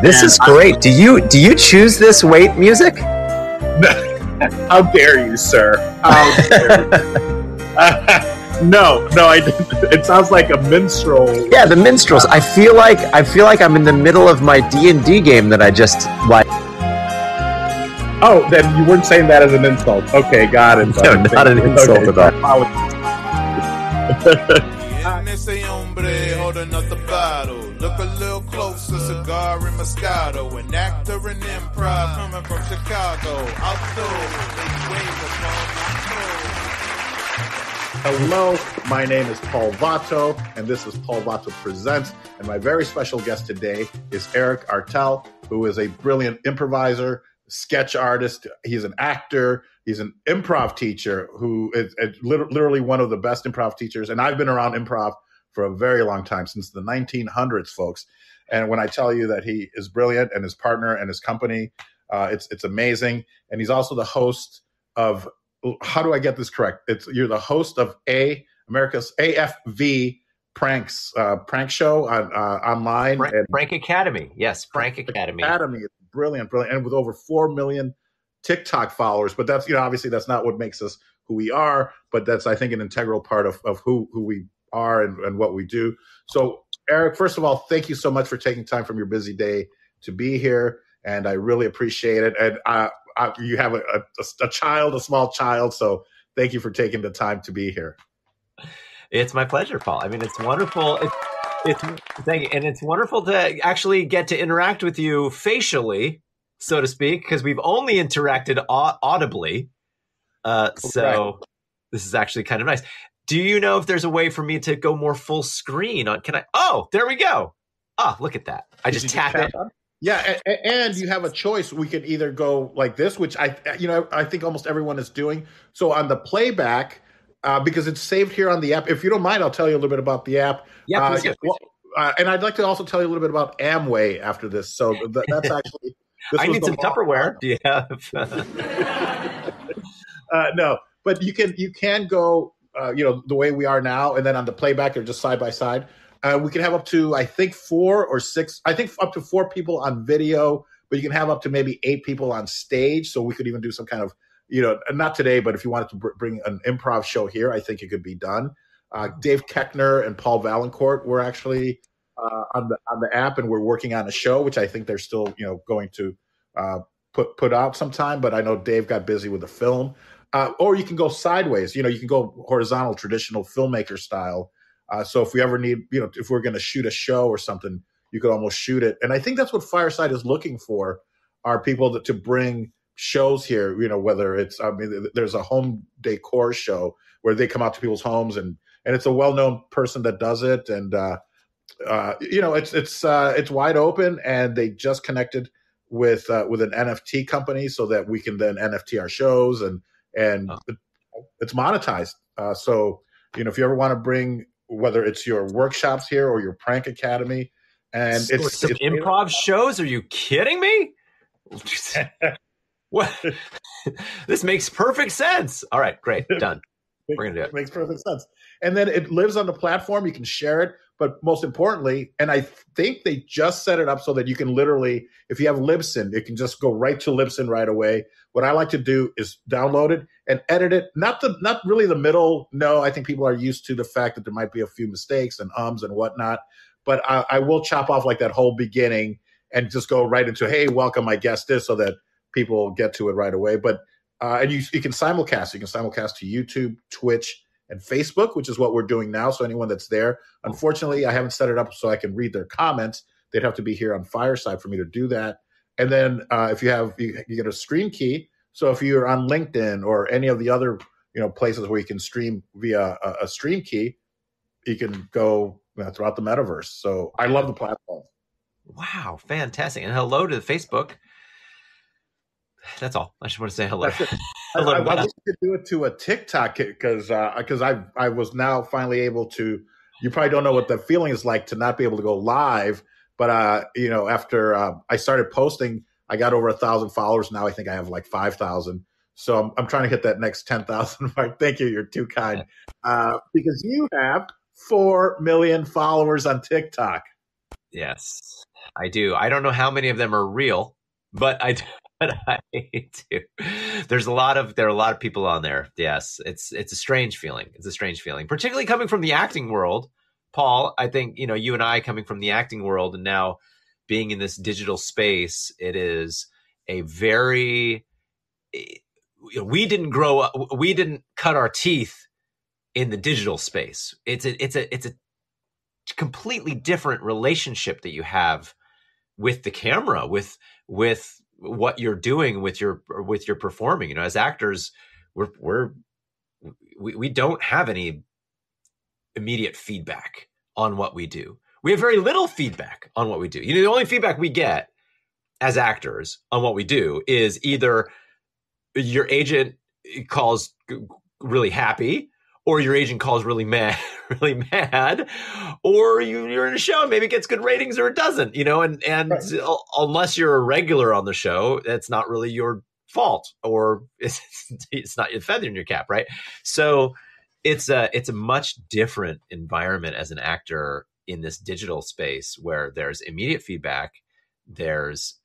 This is great. Do you choose this wait music? How dare you, sir? How dare you? No, I didn't. It sounds like a minstrel. Yeah, the minstrels. I feel like I'm in the middle of my D&D game that I just like. Oh, then you weren't saying that as an insult. Okay, got it. No, not an insult at all. Ese hombre holding up the bottle. Look a little closer, cigar and Moscato. An actor in improv coming from Chicago. Outdoors, they wave upon Hello, my name is Paul Vato, and this is Paul Vato Presents. And my very special guest today is Eric Artell, who is a brilliant improviser, sketch artist. He's an actor. He's an improv teacher who is literally one of the best improv teachers. And I've been around improv for a very long time, since the 1900s, folks. And when I tell you that he is brilliant, and his partner and his company, it's amazing. And he's also the host of, how do I get this correct? You're the host of America's AFV prank show on online. Prank Academy. Yes, Prank Academy. Academy is brilliant. And with over 4 million TikTok followers. But that's, obviously that's not what makes us who we are, but that's, I think, an integral part of who we are and what we do. So, Eric, first of all, thank you so much for taking time from your busy day to be here, and I really appreciate it. And you have a small child, so thank you for taking the time to be here. It's my pleasure, Paul. I mean, it's wonderful. Thank you, and it's wonderful to actually get to interact with you facially, so to speak, because we've only interacted audibly. So this is actually kind of nice. Do you know if there's a way for me to go more full screen on? Can I? Oh, there we go. Ah, look at that. I just tap it. Yeah, and you have a choice. We could either go like this, which I think almost everyone is doing. So on the playback, because it's saved here on the app. If you don't mind, I'll tell you a little bit about the app. Yeah, please. And I'd like to also tell you a little bit about Amway after this. So that's actually. I need some Tupperware. Do you have? No, but you can go. The way we are now, and then on the playback, they're just side by side. We can have up to, I think, 4 or 6. I think up to 4 people on video, but you can have up to maybe 8 people on stage. So we could even do some kind of, not today, but if you wanted to bring an improv show here, I think it could be done. Dave Keckner and Paul Valancourt were actually on the app, and we're working on a show, which I think they're still, going to put out sometime. But I know Dave got busy with the film. Or you can go sideways. You can go horizontal, traditional filmmaker style. So if we ever need, if we're going to shoot a show or something, you could almost shoot it. And I think that's what Fireside is looking for, are people to bring shows here, whether it's, there's a home decor show where they come out to people's homes, and it's a well-known person that does it. And, it's wide open, and they just connected with an NFT company so that we can then NFT our shows, and it's monetized. So, if you ever want to bring, whether it's your workshops here or your prank academy, and it's improv shows. Are you kidding me? What? This makes perfect sense. All right, great. Done. We're going to do it. Makes perfect sense. And then it lives on the platform. You can share it. But most importantly, and I think they just set it up so that you can literally, if you have Libsyn, it can just go right to Libsyn right away. What I like to do is download it and edit it. Not really the middle. No, I think people are used to the fact that there might be a few mistakes and ums and whatnot. But I will chop off like that whole beginning and just go right into, hey, welcome, my guest is, so that people get to it right away. But and you can simulcast. You can simulcast to YouTube, Twitch, and Facebook, which is what we're doing now. So anyone that's there, unfortunately, I haven't set it up so I can read their comments. They'd have to be here on Fireside for me to do that. And then if you get a stream key. So if you're on LinkedIn or any of the other places where you can stream via a stream key, you can go throughout the metaverse. So I love the platform. Wow, fantastic! And hello to the Facebook. That's all. I just want to say hello. Hello. I wish you could do it to a TikTok, because I was now finally able to. You probably don't know what the feeling is like to not be able to go live, but after I started posting, I got over 1,000 followers. Now I think I have like 5,000. So I'm trying to hit that next 10,000 mark. Thank you. You're too kind. Because you have 4 million followers on TikTok. Yes. I do. I don't know how many of them are real, but I do. There are a lot of people on there. Yes, it's a strange feeling. It's a strange feeling, particularly coming from the acting world. Paul, I think, you and I coming from the acting world and now being in this digital space, it is a very, we didn't grow up, we didn't cut our teeth in the digital space. It's a completely different relationship that you have with the camera, with what you're doing, with your performing. As actors, we don't have any immediate feedback on what we do. We have very little feedback on what we do. The only feedback we get as actors on what we do is either your agent calls really happy, or your agent calls really mad, or you're in a show and maybe it gets good ratings or it doesn't, and right. Unless you're a regular on the show, that's not really your fault, or it's not a feather in your cap, right? So it's a much different environment as an actor in this digital space where there's immediate feedback, there's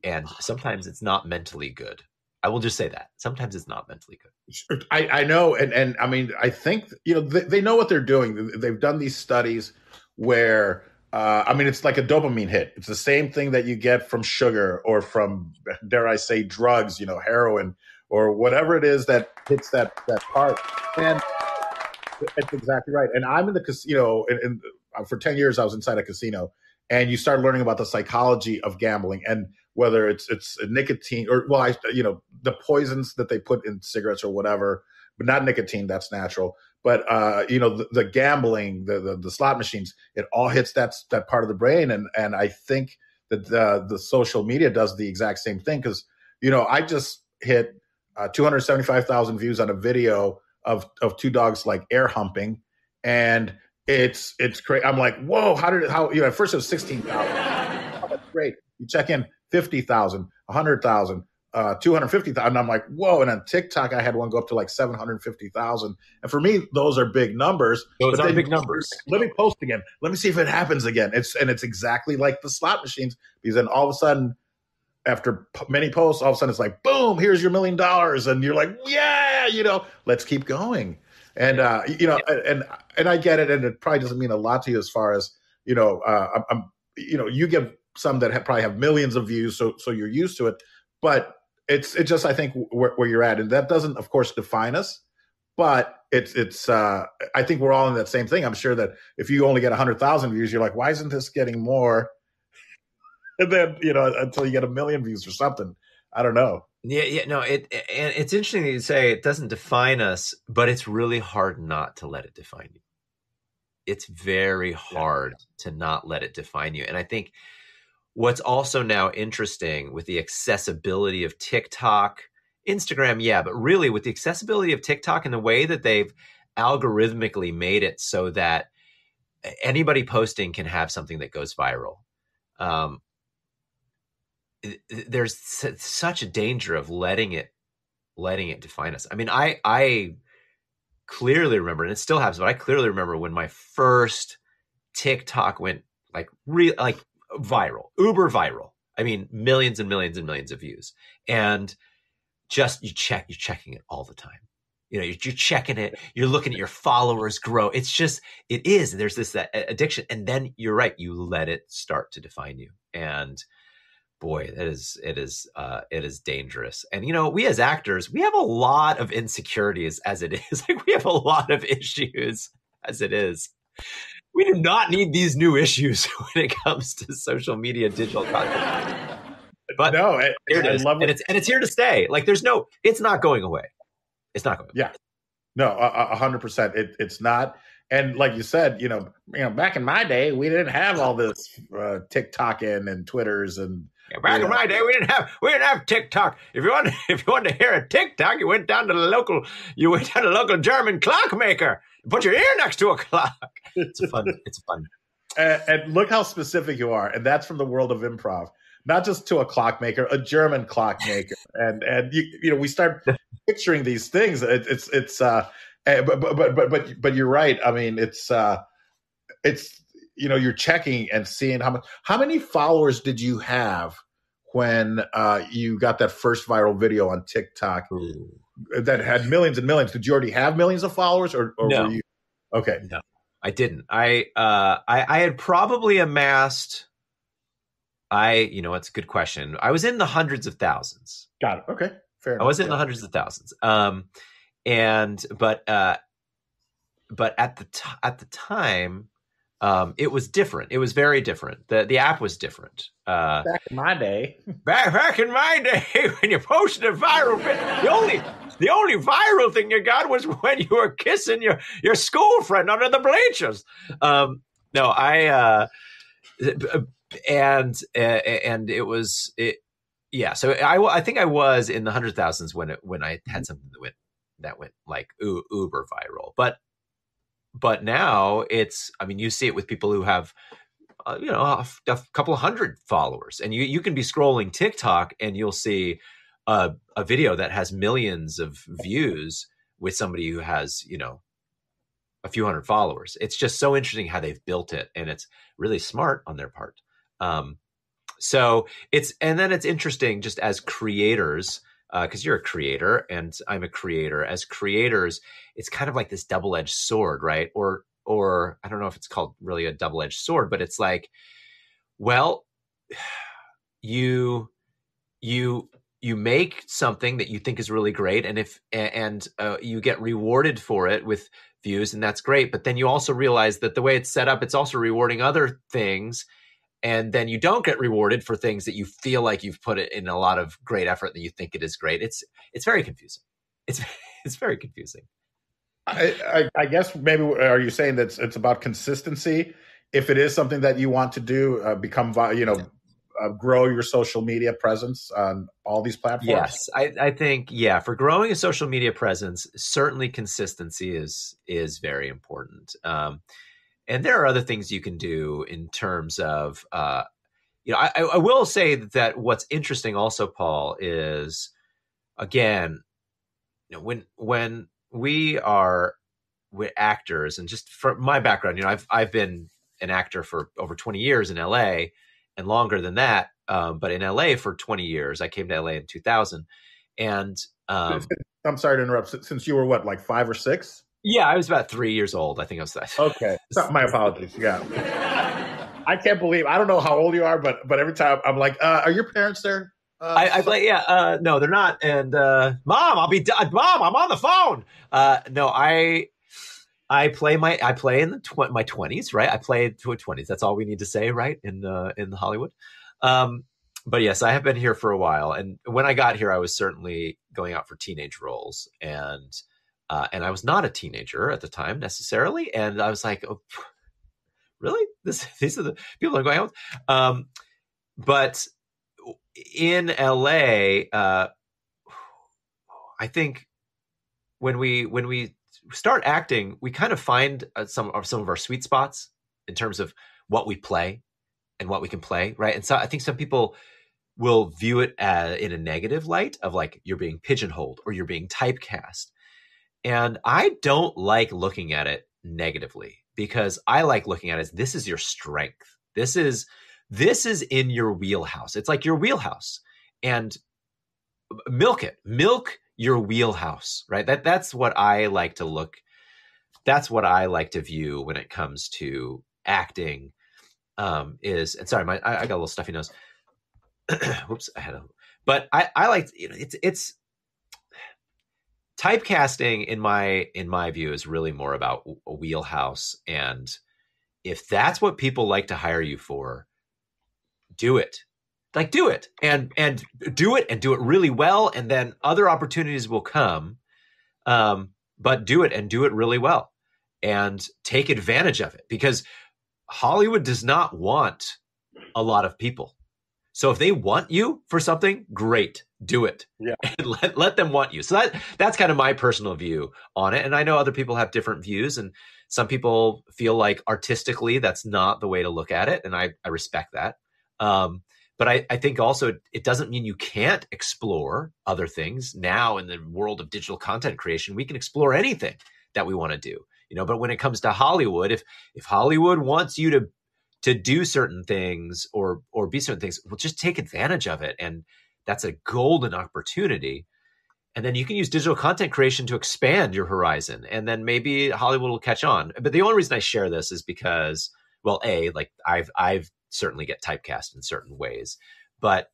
and sometimes it's not mentally good. I will just say that sometimes it's not mentally good. I know. And I mean, I think, they know what they're doing. They've done these studies where, it's like a dopamine hit. It's the same thing that you get from sugar or from, dare I say, drugs, heroin or whatever it is that hits that part. And it's exactly right. And I'm in the casino, and for 10 years, I was inside a casino, and you start learning about the psychology of gambling and whether it's nicotine or, the poisons that they put in cigarettes or whatever, but not nicotine, that's natural. But, the gambling, the slot machines, it all hits that part of the brain. And I think that the social media does the exact same thing. Cause, I just hit 275,000 views on a video of two dogs like air humping. And it's great. I'm like, whoa, at first it was 16,000. Oh, that's great. You check in 50,000, 100,000, 250,000. And I'm like, whoa. And on TikTok, I had one go up to like 750,000. And for me, those are big numbers. Those are big numbers. Let me post again. Let me see if it happens again. It's exactly like the slot machines, because then all of a sudden, after many posts, all of a sudden it's like, boom, here's your $1 million. And you're like, yeah, let's keep going. And, and I get it. And it probably doesn't mean a lot to you as far as, you get some that probably have millions of views. So you're used to it, but it's just, I think where you're at. And that doesn't, of course, define us, but it's I think we're all in that same thing. I'm sure that if you only get 100,000 views, you're like, why isn't this getting more? And then, until you get 1 million views or something. I don't know. Yeah, no, and it's interesting that you say it doesn't define us, but it's really hard not to let it define you. It's very hard to not let it define you. And I think what's also now interesting with the accessibility of TikTok, Instagram, but really with the accessibility of TikTok and the way that they've algorithmically made it so that anybody posting can have something that goes viral. There's such a danger of letting it define us. I mean, I clearly remember, and it still happens, but I clearly remember when my first TikTok went viral, uber viral. I mean, millions and millions and millions of views, and just you're checking it all the time. You're checking it. You're looking at your followers grow. There's that addiction, and then you're right. You let it start to define you, and boy, it is dangerous. And, we as actors, we have a lot of insecurities as it is. Like, we have a lot of issues as it is. We do not need these new issues when it comes to social media, digital content. But no, here it is. And it's here to stay. Like, it's not going away. It's not going away. Yeah. No, 100%. It's not. And like you said, back in my day, we didn't have all this TikToking and Twitters and. Yeah, back in my day, we didn't have TikTok. If you wanted to hear a TikTok, you went down to the local German clockmaker. Put your ear next to a clock. It's fun. It's fun. And look how specific you are, and that's from the world of improv. Not just to a clockmaker, a German clockmaker, and we start picturing these things. But you're right. I mean, it's you're checking and seeing how many followers did you have when you got that first viral video on TikTok that had millions and millions? Did you already have millions of followers, or No. were you? Okay, No, I didn't. I had probably amassed. It's a good question. I was in the hundreds of thousands. got it. Okay, fair enough. I was in the hundreds of thousands. But at the time, it was different. It was very different. The app was different. Back in my day, back in my day, when you posted a viral video, the only viral thing you got was when you were kissing your school friend under the bleachers. And it was it. Yeah, so I think I was in the 100,000s when I had something that went like uber viral. But now it's, I mean, you see it with people who have, a couple of hundred followers, and you can be scrolling TikTok and you'll see a video that has millions of views with somebody who has, a few hundred followers. It's just so interesting how they've built it, and it's really smart on their part. So it's interesting just as creators, because you're a creator and I'm a creator. As creators, it's kind of like this double-edged sword, right? Or I don't know if it's called really a double-edged sword, but it's like, well, you make something that you think is really great, and you get rewarded for it with views, and that's great. But then you also realize that the way it's set up, it's also rewarding other things. And then you don't get rewarded for things that you feel like you've put it in a lot of great effort that you think it is great. It's very confusing. It's very confusing. I guess maybe, are you saying that it's about consistency? If it is something that you want to do, grow your social media presence on all these platforms? Yes, I think, for growing a social media presence, certainly consistency is very important. And there are other things you can do in terms of, I will say that what's interesting also, Paul, is, again, when we're actors, and just for my background, I've been an actor for over 20 years in LA, and longer than that. But in LA for 20 years, I came to LA in 2000. And I'm sorry to interrupt. Since you were what, like 5 or 6? Yeah, I was about 3 years old. I think I was that. Okay. My apologies. Yeah. I can't believe, I don't know how old you are, but every time I'm like, are your parents there? I play, no, they're not. And Mom, Mom, I'm on the phone. No, I play in my 20s, right? I play to a 20s. That's all we need to say, right? In Hollywood. But yes, I have been here for a while. And when I got here, I was certainly going out for teenage roles, and I was not a teenager at the time necessarily. And I was like, oh, really? These are the people I'm going out with. But in LA, I think when we start acting, we kind of find some of our sweet spots in terms of what we play and what we can play, right? And so I think some people will view it in a negative light of like, you're being pigeonholed or you're being typecast. And I don't like looking at it negatively, because I like looking at it as, this is your strength. This is in your wheelhouse. It's like your wheelhouse, and milk your wheelhouse, right? That's what I like to look. That's what I like to view when it comes to acting. And sorry, I got a little stuffy nose. Whoops, but I like, it's typecasting in my view is really more about a wheelhouse. And if that's what people like to hire you for, do it. Like, do it and do it really well. And then other opportunities will come. But do it and do it really well, and take advantage of it, because Hollywood does not want a lot of people. So if they want you for something, great, do it. Yeah. And let them want you. So that's kind of my personal view on it. And I know other people have different views, and some people feel like artistically that's not the way to look at it. And I respect that. But I think also it doesn't mean you can't explore other things. Now in the world of digital content creation, we can explore anything that we want to do. But when it comes to Hollywood, if Hollywood wants you to do certain things or be certain things, well, just take advantage of it. And that's a golden opportunity. And then you can use digital content creation to expand your horizon. And then maybe Hollywood will catch on. But the only reason I share this is because, well, like I've certainly get typecast in certain ways, but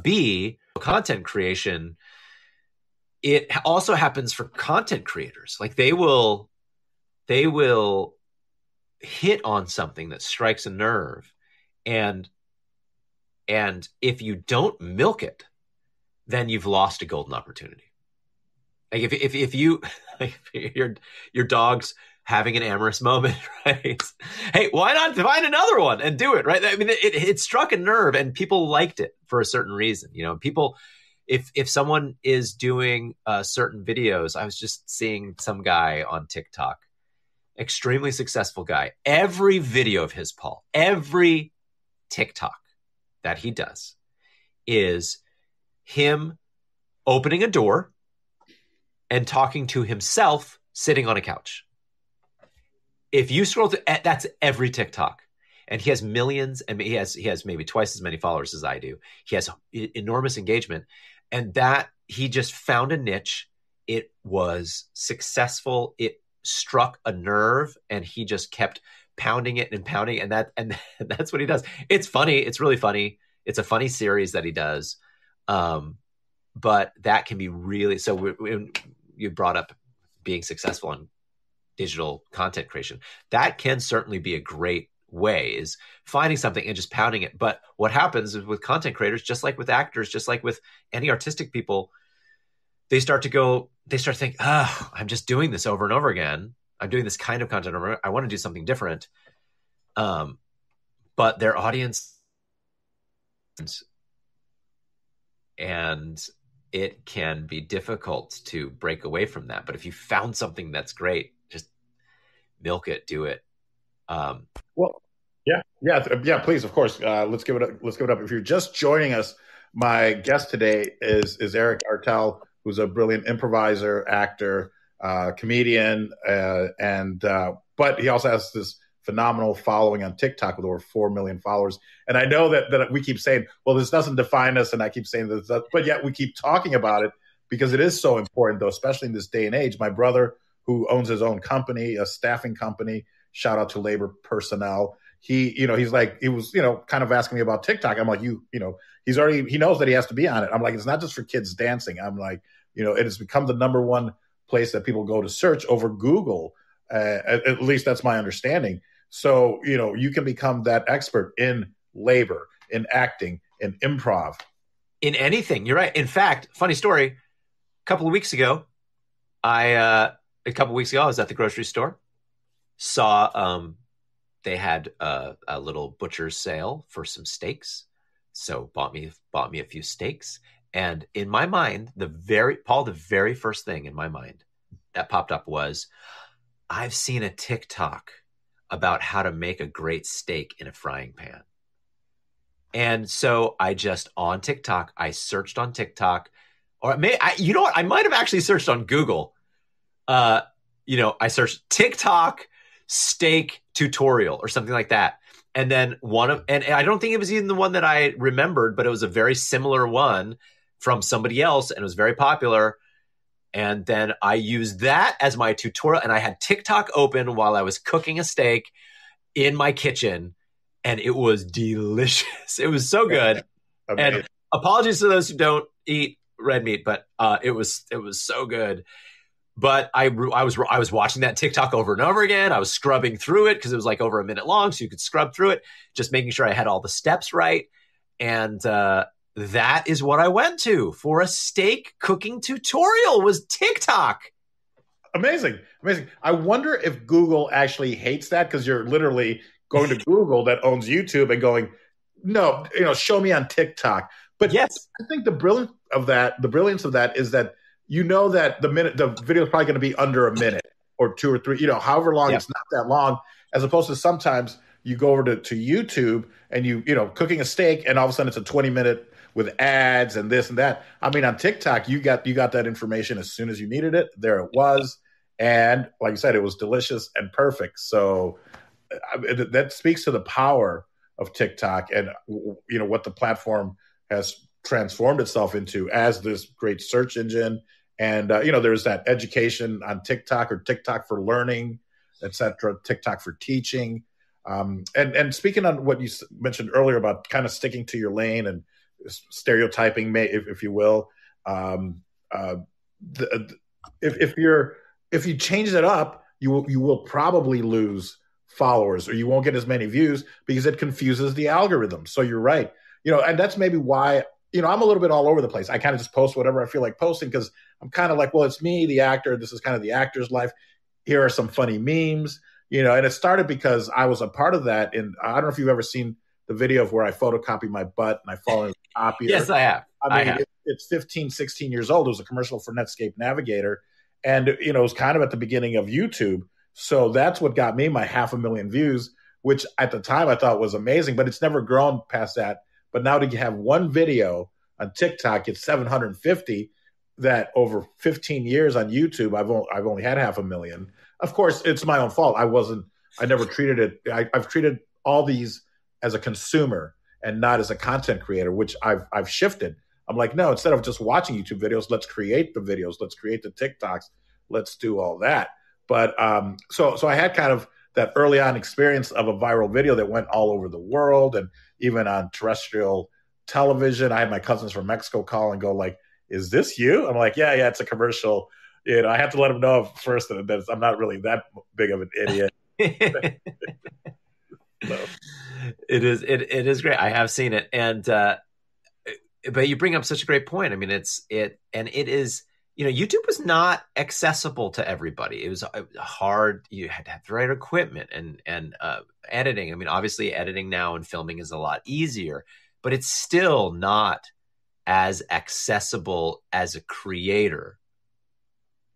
B, content creation, it also happens for content creators. Like they will hit on something that strikes a nerve. And if you don't milk it, then you've lost a golden opportunity. Like if you, like your dog's having an amorous moment, right? Hey, why not find another one and do it, right? I mean, it struck a nerve and people liked it for a certain reason. You know, people, if someone is doing certain videos, I was just seeing some guy on TikTok, extremely successful guy. Every video of his, Paul, every TikTok that he does is him opening a door and talking to himself sitting on a couch. If you scroll to, that's every TikTok. And he has millions, and he has maybe twice as many followers as I do. He has enormous engagement. And that he just found a niche. It was successful. It struck a nerve, and he just kept pounding it and pounding it. And that's what he does. It's funny. It's really funny. It's a funny series that he does. But that can be really, so you brought up being successful in digital content creation. That can certainly be a great way, is finding something and just pounding it. But what happens is with content creators, just like with actors, just like with any artistic people, they start to think, oh, I'm just doing this over and over again. I'm doing this kind of content over. I want to do something different. But their audience, and it can be difficult to break away from that. But if you found something that's great, just milk it, do it. Well, yeah, please, of course. Let's give it up. If you're just joining us, my guest today is Eric Artell, who's a brilliant improviser, actor, comedian, but he also has this phenomenal following on TikTok with over 4 million followers. And I know that we keep saying, well, this doesn't define us, and I keep saying this, but yet we keep talking about it because it is so important, though, especially in this day and age. My brother, who owns his own company, a staffing company, shout out to labor personnel. He was kind of asking me about TikTok. I'm like, he knows that he has to be on it. I'm like, it's not just for kids dancing. I'm like, it has become the number one place that people go to search over Google. At least that's my understanding. So, you can become that expert in labor, in acting, in improv. In anything. You're right. In fact, funny story, a couple of weeks ago, I was at the grocery store, saw they had a little butcher's sale for some steaks. So bought me a few steaks. And in my mind, the very first thing in my mind that popped up was, I've seen a TikTok about how to make a great steak in a frying pan. And so I searched on TikTok, or I might have actually searched on Google. I searched TikTok steak tutorial or something like that. And then and I don't think it was even the one that I remembered, but it was a very similar one from somebody else, and it was very popular. And then I used that as my tutorial, and I had TikTok open while I was cooking a steak in my kitchen, and it was delicious. It was so good. And apologies to those who don't eat red meat, but it was so good. But I was watching that TikTok over and over again. I was scrubbing through it because it was like over a minute long, so you could scrub through it, just making sure I had all the steps right. And that is what I went to for a steak cooking tutorial, was TikTok. Amazing. I wonder if Google actually hates that, because you're literally going to Google that owns YouTube and going, no, show me on TikTok. But yes, I think the brilliance of that is that that the video is probably going to be under a minute or 2 or 3, however long. It's not that long, as opposed to sometimes you go over to YouTube and you cooking a steak, and all of a sudden it's a 20-minute with ads and this and that. I mean, on TikTok, you got that information as soon as you needed it. There it was. And like you said, it was delicious and perfect. So that speaks to the power of TikTok and what the platform has transformed itself into as this great search engine. And there's that education on TikTok or TikTok for learning, etc., TikTok for teaching. And speaking on what you mentioned earlier about kind of sticking to your lane and stereotyping, if you will, if you change it up, you will probably lose followers, or you won't get as many views because it confuses the algorithm. So you're right, and that's maybe why I'm a little bit all over the place. I kind of just post whatever I feel like posting because I'm kind of like, well, it's me, the actor. This is kind of the actor's life. Here are some funny memes, and it started because I was a part of that. And I don't know if you've ever seen the video of where I photocopy my butt and I fall in the copier. Yes, I have. I mean, it's 15, 16 years old. It was a commercial for Netscape Navigator. And, it was kind of at the beginning of YouTube. So that's what got me my 500,000 views, which at the time I thought was amazing, but it's never grown past that. But now to have one video on TikTok, it's 750. That over 15 years on YouTube, I've only had 500,000. Of course, it's my own fault. I never treated it. I've treated all these as a consumer and not as a content creator, which I've shifted. I'm like, no, instead of just watching YouTube videos, let's create the videos, let's create the TikToks, let's do all that. But so I had kind of that early on experience of a viral video that went all over the world and even on terrestrial television. I had my cousins from Mexico call and go like, is this you? I'm like, yeah, it's a commercial. I have to let them know first that I'm not really that big of an idiot. So. It is great. I have seen it. And, but you bring up such a great point. I mean, it is, YouTube was not accessible to everybody. It was hard. You had to have the right equipment and editing. I mean, obviously editing now and filming is a lot easier, but it's still not as accessible as a creator.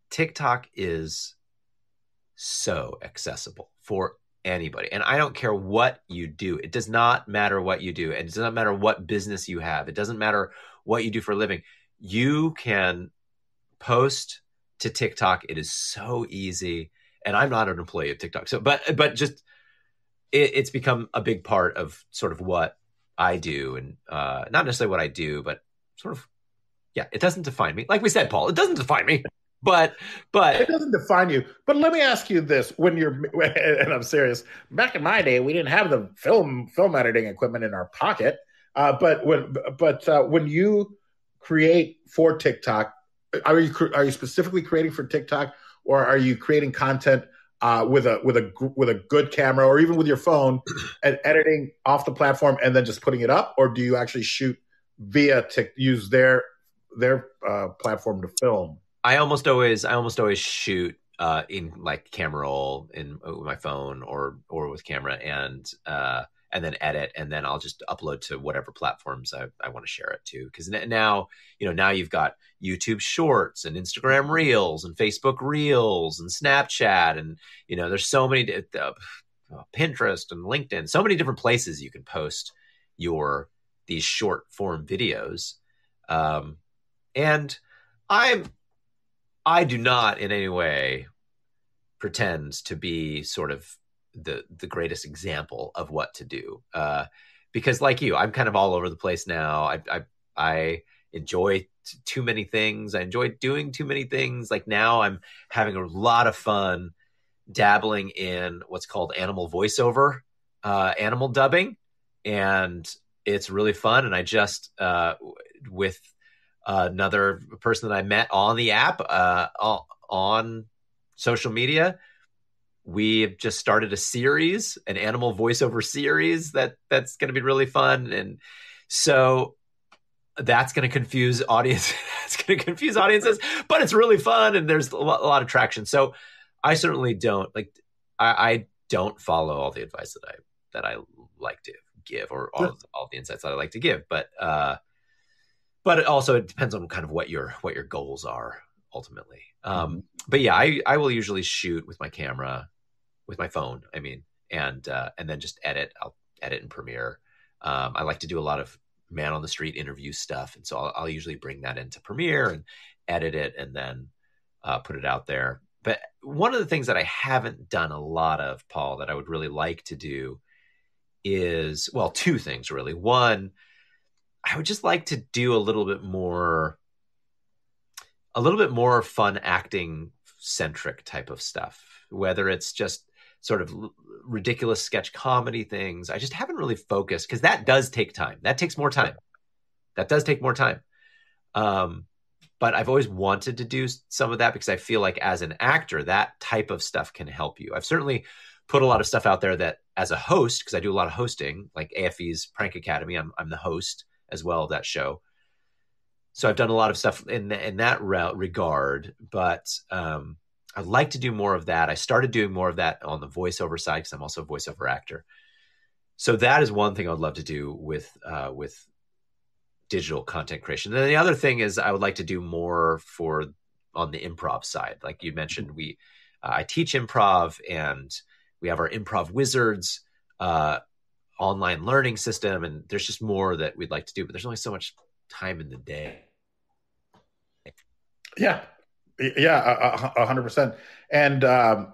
TikTok is so accessible for anybody. And I don't care what you do. It does not matter what you do. And it does not matter what business you have. It doesn't matter what you do for a living. You can post to TikTok. It is so easy. And I'm not an employee of TikTok. So, but just it's become a big part of sort of what I do, and not necessarily what I do, but sort of, it doesn't define me. Like we said, Paul, it doesn't define me, but it doesn't define you. But let me ask you this: and I'm serious. Back in my day, we didn't have the film editing equipment in our pocket. But when you create for TikTok, are you specifically creating for TikTok, or are you creating content with a good camera, or even with your phone, and editing off the platform and then just putting it up, or do you actually shoot via use their platform to film? I almost always shoot in like camera roll with my phone or with camera, and then edit, and then I'll just upload to whatever platforms I want to share it to. Because now you've got YouTube Shorts and Instagram Reels and Facebook Reels and Snapchat, and there's so many Pinterest and LinkedIn, so many different places you can post these short form videos. And I do not in any way pretend to be sort of the greatest example of what to do. Because like you, I'm kind of all over the place now. I enjoy too many things. I enjoy doing too many things. Like now I'm having a lot of fun dabbling in what's called animal voiceover, animal dubbing. And it's really fun. And I just, with another person that I met on the app, on social media, we have just started a series, an animal voiceover series that's going to be really fun. And so that's going to confuse audiences. It's going to confuse audiences, but it's really fun. And there's a lot of traction. So I certainly don't I don't follow all the advice that I like to give, or all the insights that I like to give. But it also depends on kind of what your goals are ultimately. But yeah, I will usually shoot with my camera, with my phone, I mean, and then just edit. I'll edit in Premiere. I like to do a lot of man on the street interview stuff. And so I'll usually bring that into Premiere and edit it and then put it out there. But one of the things that I haven't done a lot of, Paul, that I would really like to do is, well, two things really. One, I would just like to do a little bit more fun acting centric type of stuff, whether it's just sort of ridiculous sketch comedy things. I just haven't really focused, because that does take time. That takes more time. That does take more time. But I've always wanted to do some of that, because I feel like as an actor, that type of stuff can help you. I've certainly put a lot of stuff out there that as a host, because I do a lot of hosting, like AFE's Prank Academy, I'm the host as well of that show. So I've done a lot of stuff in that regard, but I'd like to do more of that. I started doing more of that on the voiceover side, because I'm also a voiceover actor. So that is one thing I would love to do with digital content creation. And then the other thing is I would like to do more on the improv side. Like you mentioned, I teach improv, and we have our Improv Wizards online learning system, and there's just more that we'd like to do, but there's only so much time in the day. Yeah, 100%. And I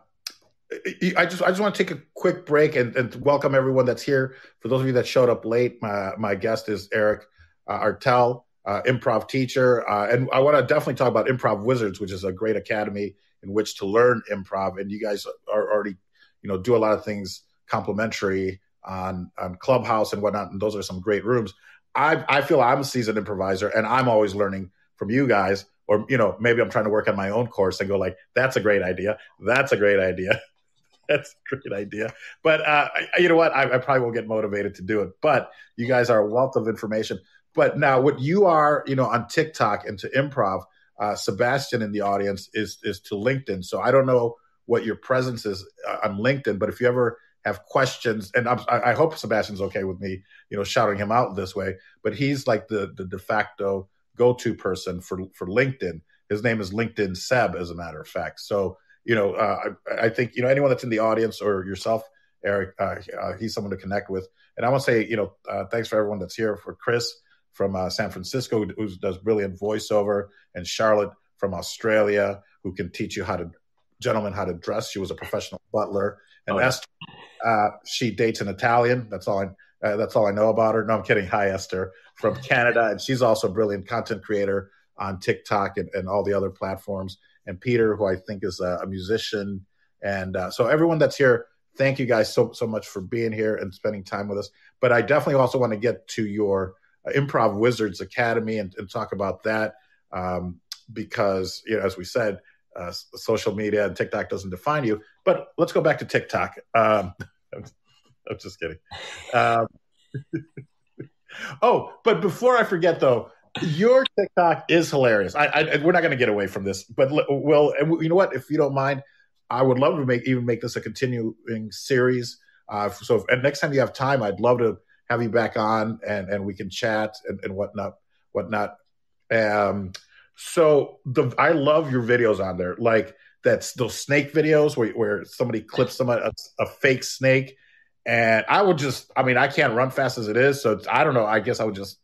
just want to take a quick break and welcome everyone that's here. For those of you that showed up late, my guest is Eric Artell, improv teacher, and I want to definitely talk about Improv Wizards, which is a great academy in which to learn improv. And you guys are already, do a lot of things complimentary on Clubhouse and whatnot, and those are some great rooms. I feel I'm a seasoned improviser, and I'm always learning from you guys. Or, maybe I'm trying to work on my own course and go like, that's a great idea. That's a great idea. That's a great idea. But you know what? I probably won't get motivated to do it. But you guys are a wealth of information. But now what you are, on TikTok and to improv, Sebastian in the audience is to LinkedIn. So I don't know what your presence is on LinkedIn, but if you ever have questions, and I hope Sebastian's okay with me, shouting him out this way, but he's like the de facto go-to person for LinkedIn. His name is LinkedIn Seb, as a matter of fact. So, I think, anyone that's in the audience or yourself, Eric, he's someone to connect with. And I want to say, thanks for everyone that's here, for Chris from San Francisco, who does brilliant voiceover, and Charlotte from Australia, who can teach you how to dress. She was a professional butler. And Esther, she dates an Italian. That's all I know about her. No, I'm kidding. Hi, Esther from Canada. And she's also a brilliant content creator on TikTok and all the other platforms. And Peter, who I think is a musician. And so everyone that's here, thank you guys so much for being here and spending time with us. But I definitely also want to get to your Improv Wizards Academy and talk about that because, as we said, social media and TikTok doesn't define you. But let's go back to TikTok. I'm just kidding. But before I forget, though, your TikTok is hilarious. We're not going to get away from this, but and you know what? If you don't mind, I would love to make this a continuing series. So next time you have time, I'd love to have you back on and we can chat and whatnot. So I love your videos on there, like those snake videos where somebody clips a fake snake. And I can't run fast as it is. So I don't know. I guess I would just,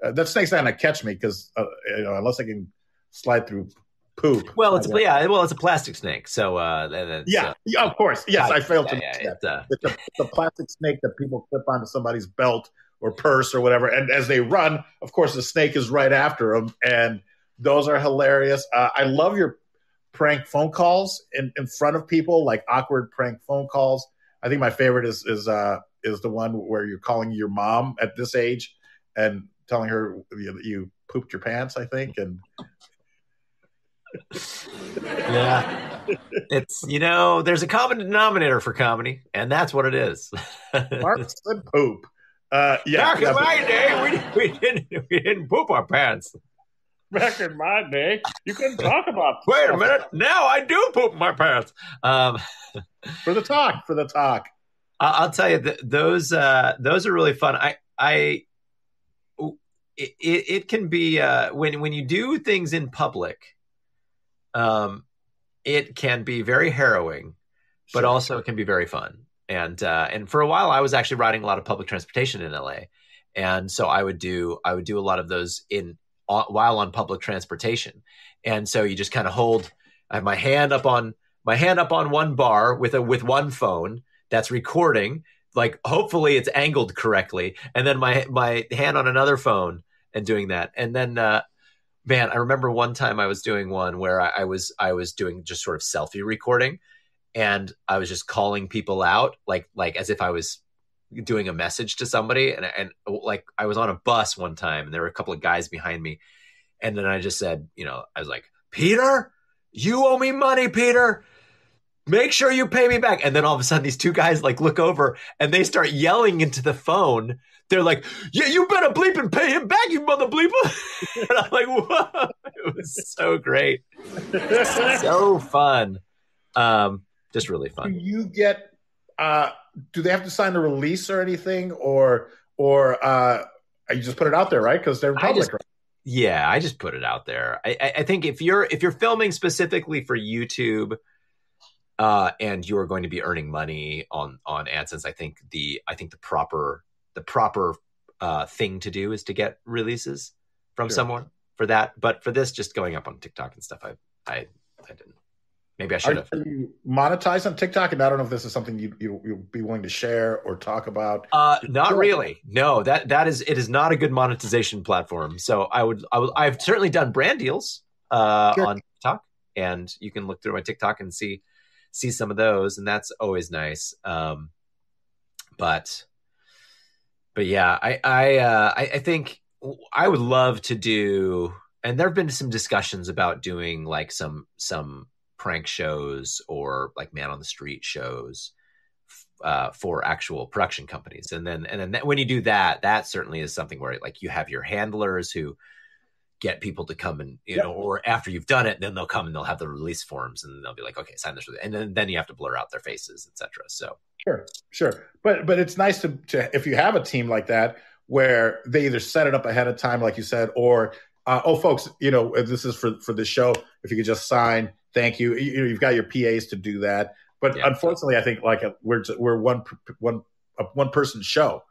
that snake's not going to catch me because, unless I can slide through poop. Well, it's a plastic snake. So, of course. Yes, I failed to mention that. It's a plastic snake that people clip onto somebody's belt or purse or whatever. And as they run, of course, the snake is right after them. And those are hilarious. I love your prank phone calls in front of people, like awkward prank phone calls. I think my favorite is the one where you're calling your mom at this age and telling her you pooped your pants, I think. And yeah, it's, there's a common denominator for comedy, and that's what it is. Marks and poop. Back in my day, we didn't poop our pants. Back in my day, you couldn't talk about. Wait a minute, now I do poop my pants. For the talk. I'll tell you those are really fun. It can be when you do things in public, it can be very harrowing, but also it can be very fun. And for a while, I was actually riding a lot of public transportation in LA, and so I would do a lot of those while on public transportation. And so you just kind of I have my hand up on my hand up on one bar with one phone that's recording, like hopefully it's angled correctly, and then my hand on another phone and doing that. And then man, I remember one time I was doing one where I was doing just sort of selfie recording, and I was just calling people out like as if I was doing a message to somebody, and like I was on a bus one time and there were a couple of guys behind me, and then I just said, I was like, Peter, you owe me money, Peter. Make sure you pay me back. And then all of a sudden these two guys like look over and they start yelling into the phone. They're like, yeah, you better bleep and pay him back, you mother bleeper. And I'm like, whoa, it was so great. So fun. Just really fun. Do you get, do they have to sign a release or anything, or you just put it out there, right? Because they're public, right? Yeah, I just put it out there. I think if you're filming specifically for YouTube, and you are going to be earning money on AdSense, I think the proper thing to do is to get releases from someone for that. But for this, just going up on TikTok and stuff, I didn't. Maybe I should have. Are you monetized on TikTok? And I don't know if this is something you'll be willing to share or talk about. Not really. No, it is not a good monetization platform. So I've certainly done brand deals on TikTok, and you can look through my TikTok and see some of those, and that's always nice. But yeah, I think I would love to do, and there have been some discussions about doing like some prank shows or like man on the street shows for actual production companies. And then when you do that certainly is something where like you have your handlers who get people to come and, or after you've done it, then they'll come and they'll have the release forms and they'll be like, okay, sign this. And then you have to blur out their faces, etc. So sure. But it's nice to if you have a team like that where they either set it up ahead of time, like you said, or, folks, this is for this show. If you could just sign, thank you. You've got your PAs to do that. But unfortunately, I think like we're one person show.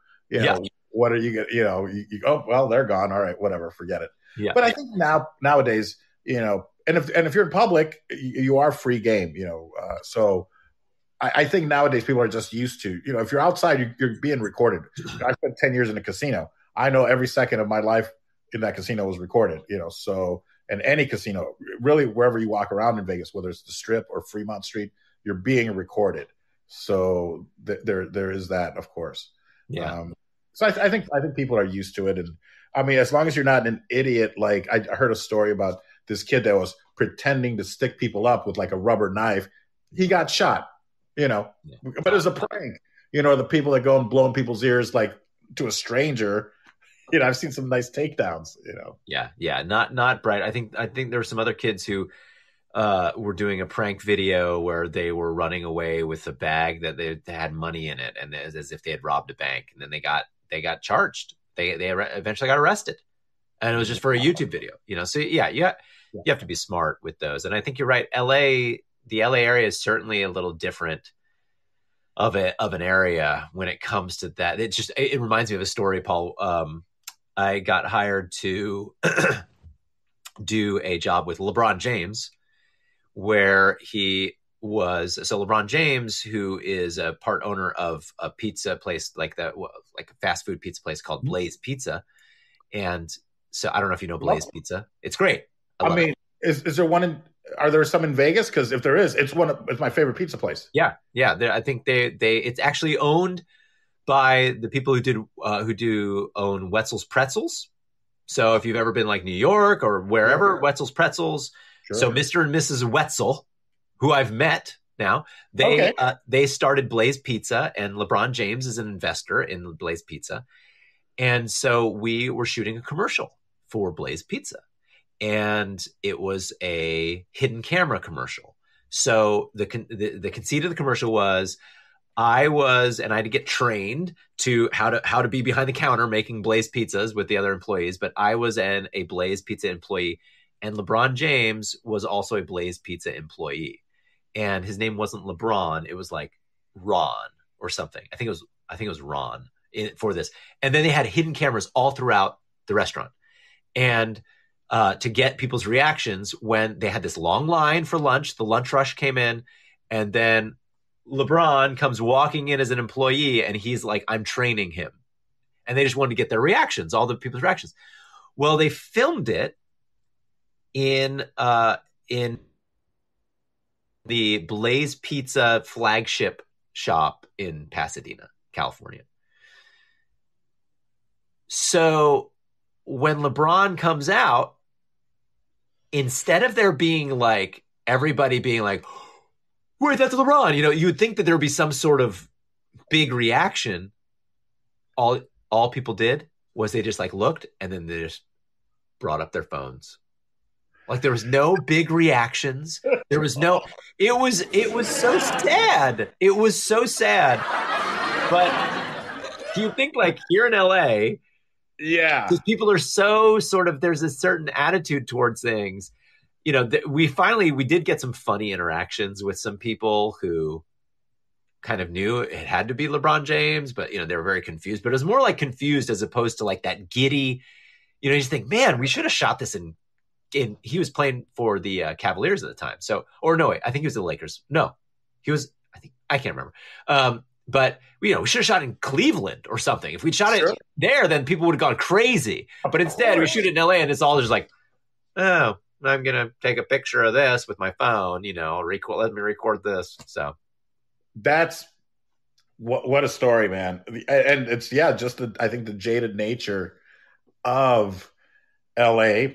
What are you going to, oh, well, they're gone. All right, whatever, forget it. Yeah. But I think nowadays, and if you're in public, you are free game, so I think nowadays people are just used to, if you're outside, you're being recorded. I spent 10 years in a casino. I know every second of my life in that casino was recorded, so, and any casino, really wherever you walk around in Vegas, whether it's the Strip or Fremont Street, you're being recorded. So there is that, of course. Yeah. So I think people are used to it. And I mean, as long as you're not an idiot, like I heard a story about this kid that was pretending to stick people up with like a rubber knife. He got shot, but it was a prank, the people that go and blow in people's ears, like to a stranger, I've seen some nice takedowns, Yeah. Not bright. I think there were some other kids who were doing a prank video where they were running away with a bag that they had money in it, and as if they had robbed a bank, and then they got charged. They eventually got arrested, and it was just for a YouTube video, So yeah, you have to be smart with those. And I think you're right. The LA area is certainly a little different of an area when it comes to that. It reminds me of a story, Paul. I got hired to do a job with LeBron James, where he was. So LeBron James, who is a part owner of a pizza place like a fast food pizza place called Blaze Pizza. And so I don't know if you know Blaze Pizza. It's great. I mean, is there one are there some in Vegas? Because if there is, it's my favorite pizza place. Yeah. I think it's actually owned by the people who do own Wetzel's Pretzels. So if you've ever been like New York or wherever, Wetzel's Pretzels. Sure. So Mr. and Mrs. Wetzel, who I've met now, they started Blaze Pizza, and LeBron James is an investor in Blaze Pizza. And so we were shooting a commercial for Blaze Pizza, and it was a hidden camera commercial. So the conceit of the commercial was I had to get trained to how to be behind the counter making Blaze pizzas with the other employees. But I was a Blaze Pizza employee, and LeBron James was also a Blaze Pizza employee. And his name wasn't LeBron; it was like Ron or something. I think it was Ron for this. And then they had hidden cameras all throughout the restaurant. And to get people's reactions when they had this long line for lunch. The lunch rush came in, and then LeBron comes walking in as an employee, and he's like, I'm training him. And they just wanted to get their reactions, all the people's reactions. Well, they filmed it in the Blaze Pizza flagship shop in Pasadena, California. So when LeBron comes out, instead of there being like everybody being like, wait, that's LeBron, you would think that there would be some sort of big reaction. All people did was they just like looked, and then they just brought up their phones. Like there was no big reactions. There was no, it was so sad. It was so sad. But do you think like here in LA, yeah, because people are so sort of, there's a certain attitude towards things, we did get some funny interactions with some people who kind of knew it had to be LeBron James, but they were very confused. But it was more like confused as opposed to like that giddy, you just think, man, we should have shot this in he was playing for the Cavaliers at the time. So, or no, wait, I think he was the Lakers. No, he was, I can't remember. But we should have shot in Cleveland or something. If we'd shot it there, then people would have gone crazy. But instead we shoot it in LA, and it's all just like, oh, I'm going to take a picture of this with my phone, let me record this. So that's what a story, man. And it's, I think the jaded nature of LA.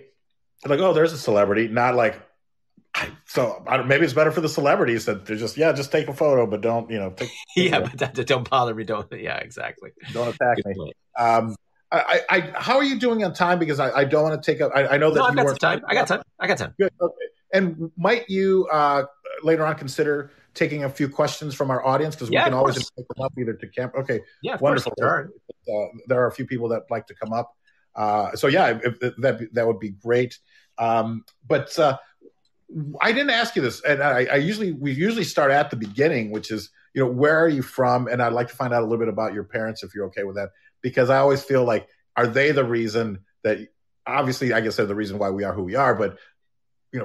Like, oh, there's a celebrity, not like, so maybe it's better for the celebrities that they're just take a photo, but don't, but don't bother me. Exactly. Don't attack me. How are you doing on time? Because I don't want to take up, I know that I've got some time. I got time. Good. Okay. And might you later on consider taking a few questions from our audience? Because we can always take them up either to camp. Okay. Yeah, wonderful. There are a few people that like to come up. So that would be great. But I didn't ask you this, and we usually start at the beginning, which is, where are you from? And I'd like to find out a little bit about your parents, if you're okay with that, because I always feel like, are they the reason that, obviously, I guess they're the reason why we are who we are, but,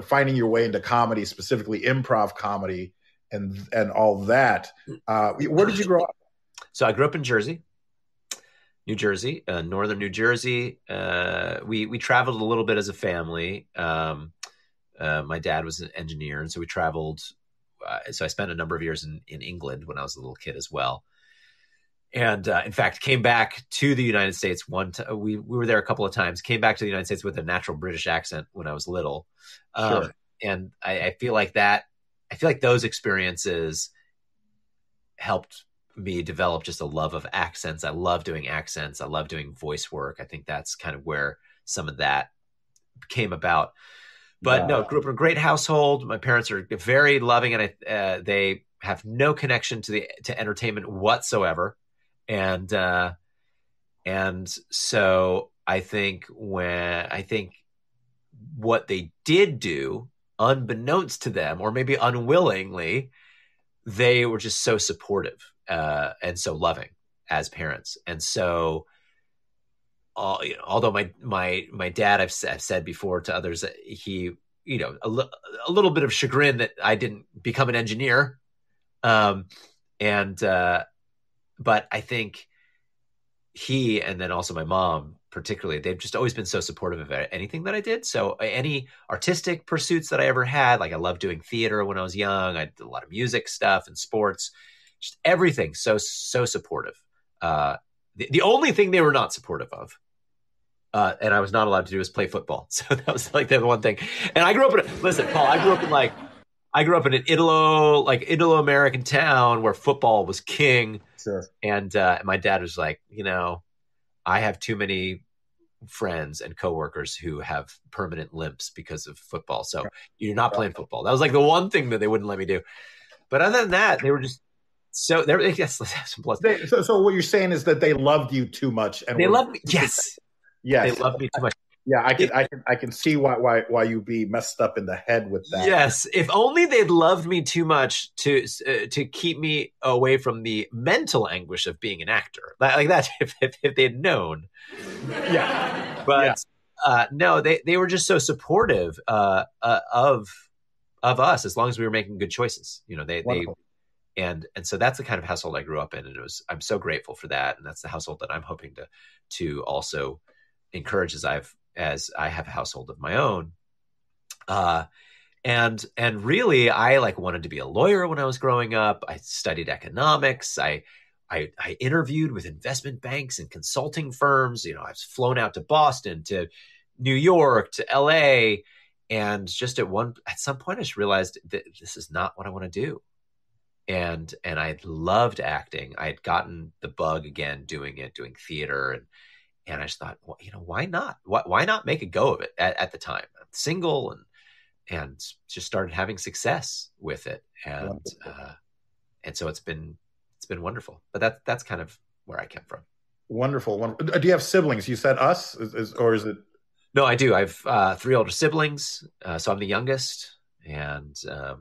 finding your way into comedy, specifically improv comedy and all that. Where did you grow up? So I grew up in New Jersey, northern New Jersey. We traveled a little bit as a family. My dad was an engineer, and so we traveled. So I spent a number of years in England when I was a little kid as well. And in fact, came back to the United States we were there a couple of times, came back to the United States with a natural British accent when I was little. Sure. And I feel like those experiences helped me develop just a love of accents. I love doing accents. I love doing voice work. I think that's kind of where some of that came about. But no, grew up in a great household. My parents are very loving, and they have no connection to entertainment whatsoever. And so I think what they did do, unbeknownst to them, or maybe unwillingly, they were just so supportive and so loving as parents. And so, although my dad, I've said before to others that he, a little bit of chagrin that I didn't become an engineer. But I think he, and then also my mom particularly, they've just always been so supportive of anything that I did. So any artistic pursuits that I ever had, like I loved doing theater when I was young. I did a lot of music stuff and sports, just everything. So supportive. The only thing they were not supportive of, and I was not allowed to do, was play football. So that was like the one thing. And I grew up Paul, I grew up in an Italo-American town where football was king. Sure. And my dad was like, I have too many friends and coworkers who have permanent limps because of football. So you're not playing football. That was like the one thing that they wouldn't let me do. But other than that, they were just so there. Yes, let's have some plus. So what you're saying is that they loved you too much, and they loved me. Yes, they loved me too much. Yeah, I can see why you'd be messed up in the head with that. Yes, if only they'd loved me too much to keep me away from the mental anguish of being an actor. Like that, if they'd known. Yeah, but no, they were just so supportive of us as long as we were making good choices. You know, they and so that's the kind of household I grew up in, and I'm so grateful for that, and that's the household that I'm hoping to also encourage as I have a household of my own. And really, I wanted to be a lawyer when I was growing up. I studied economics. I interviewed with investment banks and consulting firms. You know, I was flown out to Boston, to New York, to LA. And just at some point, I just realized that this is not what I want to do. And I loved acting. I had gotten the bug again, doing theater. And I just thought, well, you know, why not? Why not make a go of it at the time? I'm single and just started having success with it. And so it's been wonderful. But that's kind of where I came from. Wonderful. Do you have siblings? You said us, or is it? No, I do. I have 3 older siblings, so I'm the youngest, and so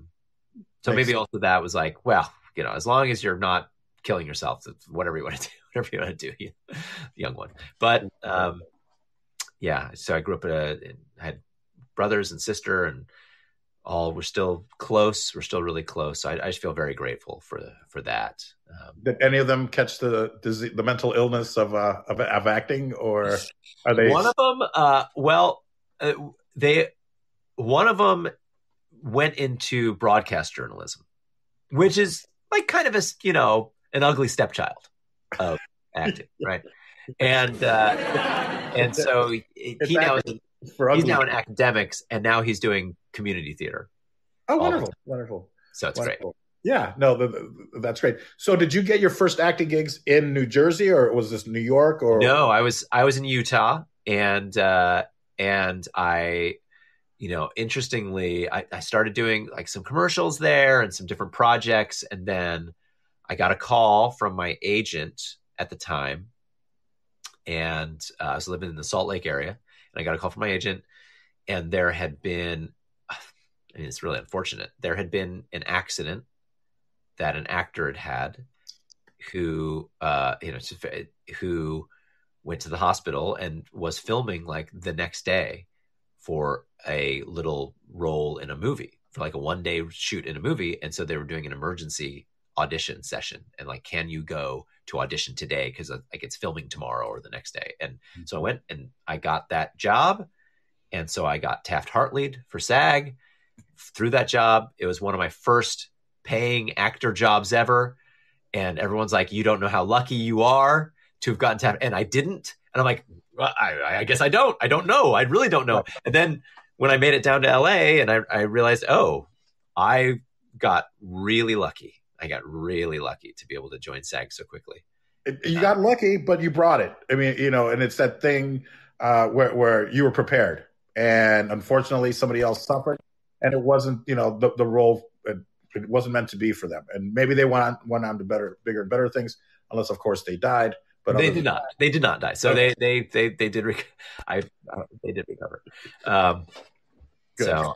maybe also that was like, well, you know, as long as you're not killing yourself, whatever you want to do, the young one. But yeah, so I grew up I had brothers and sister, and all we're still close. We're still really close. So I just feel very grateful for that. Did any of them catch the mental illness of acting, or are they? One of them, one of them went into broadcast journalism, which is like kind of an ugly stepchild of acting, right? And so he's now in academics, and now he's doing community theater. Oh, wonderful. So it's great. Yeah, no, that's great. So did you get your first acting gigs in New Jersey, or was this New York? Or no, I was in Utah, and I, you know, interestingly, I started doing like some commercials there and some different projects, and then I got a call from my agent at the time, and I was living in the Salt Lake area, and I got a call from my agent, and there had been, I mean, it's really unfortunate, there had been an accident that an actor had who went to the hospital and was filming like the next day for a little role in a movie, for like a 1-day shoot in a movie. And so they were doing an emergency audition session, and like, can you go to audition today? Because like it's filming tomorrow or the next day. And so I went and I got that job. And so I got Taft-Hartley'd for SAG. Through that job, it was one of my first paying actor jobs ever. And everyone's like, you don't know how lucky you are to have gotten Taft. And I didn't. And I'm like, well, I guess I don't. I don't know. I really don't know. And then when I made it down to LA, and I realized, oh, I got really lucky. I got really lucky to be able to join SAG so quickly. You got lucky, but you brought it. I mean, you know, and it's that thing where you were prepared, and unfortunately somebody else suffered, and it wasn't, you know, the role, it wasn't meant to be for them. And maybe they went on to bigger and better things, unless of course they died. But they did not. They did not die. So they did. They did recover. So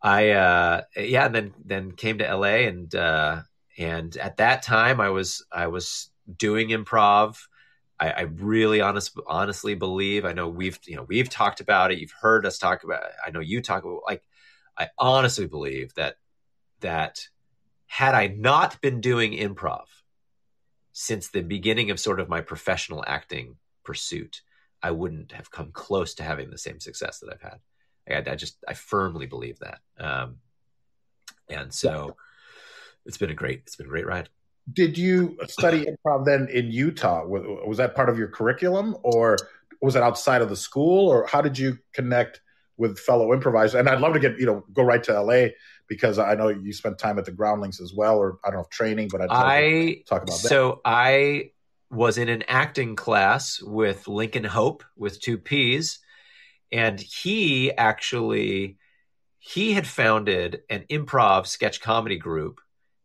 I then came to LA, and at that time I was doing improv. I really honestly believe, I know we've talked about it. You've heard us talk about it. I know you talk about, like, I honestly believe that had I not been doing improv since the beginning of sort of my professional acting pursuit, I wouldn't have come close to having the same success that I've had. I firmly believe that. And so it's been a great ride. Did you study improv then in Utah? Was that part of your curriculum, or was it outside of the school, or how did you connect with fellow improvisers? And I'd love to go right to LA, because I know you spent time at the Groundlings as well, or I don't know if training, but I'd talk about that. So I was in an acting class with Lincoln Hope, with 2 P's, and he had founded an improv sketch comedy group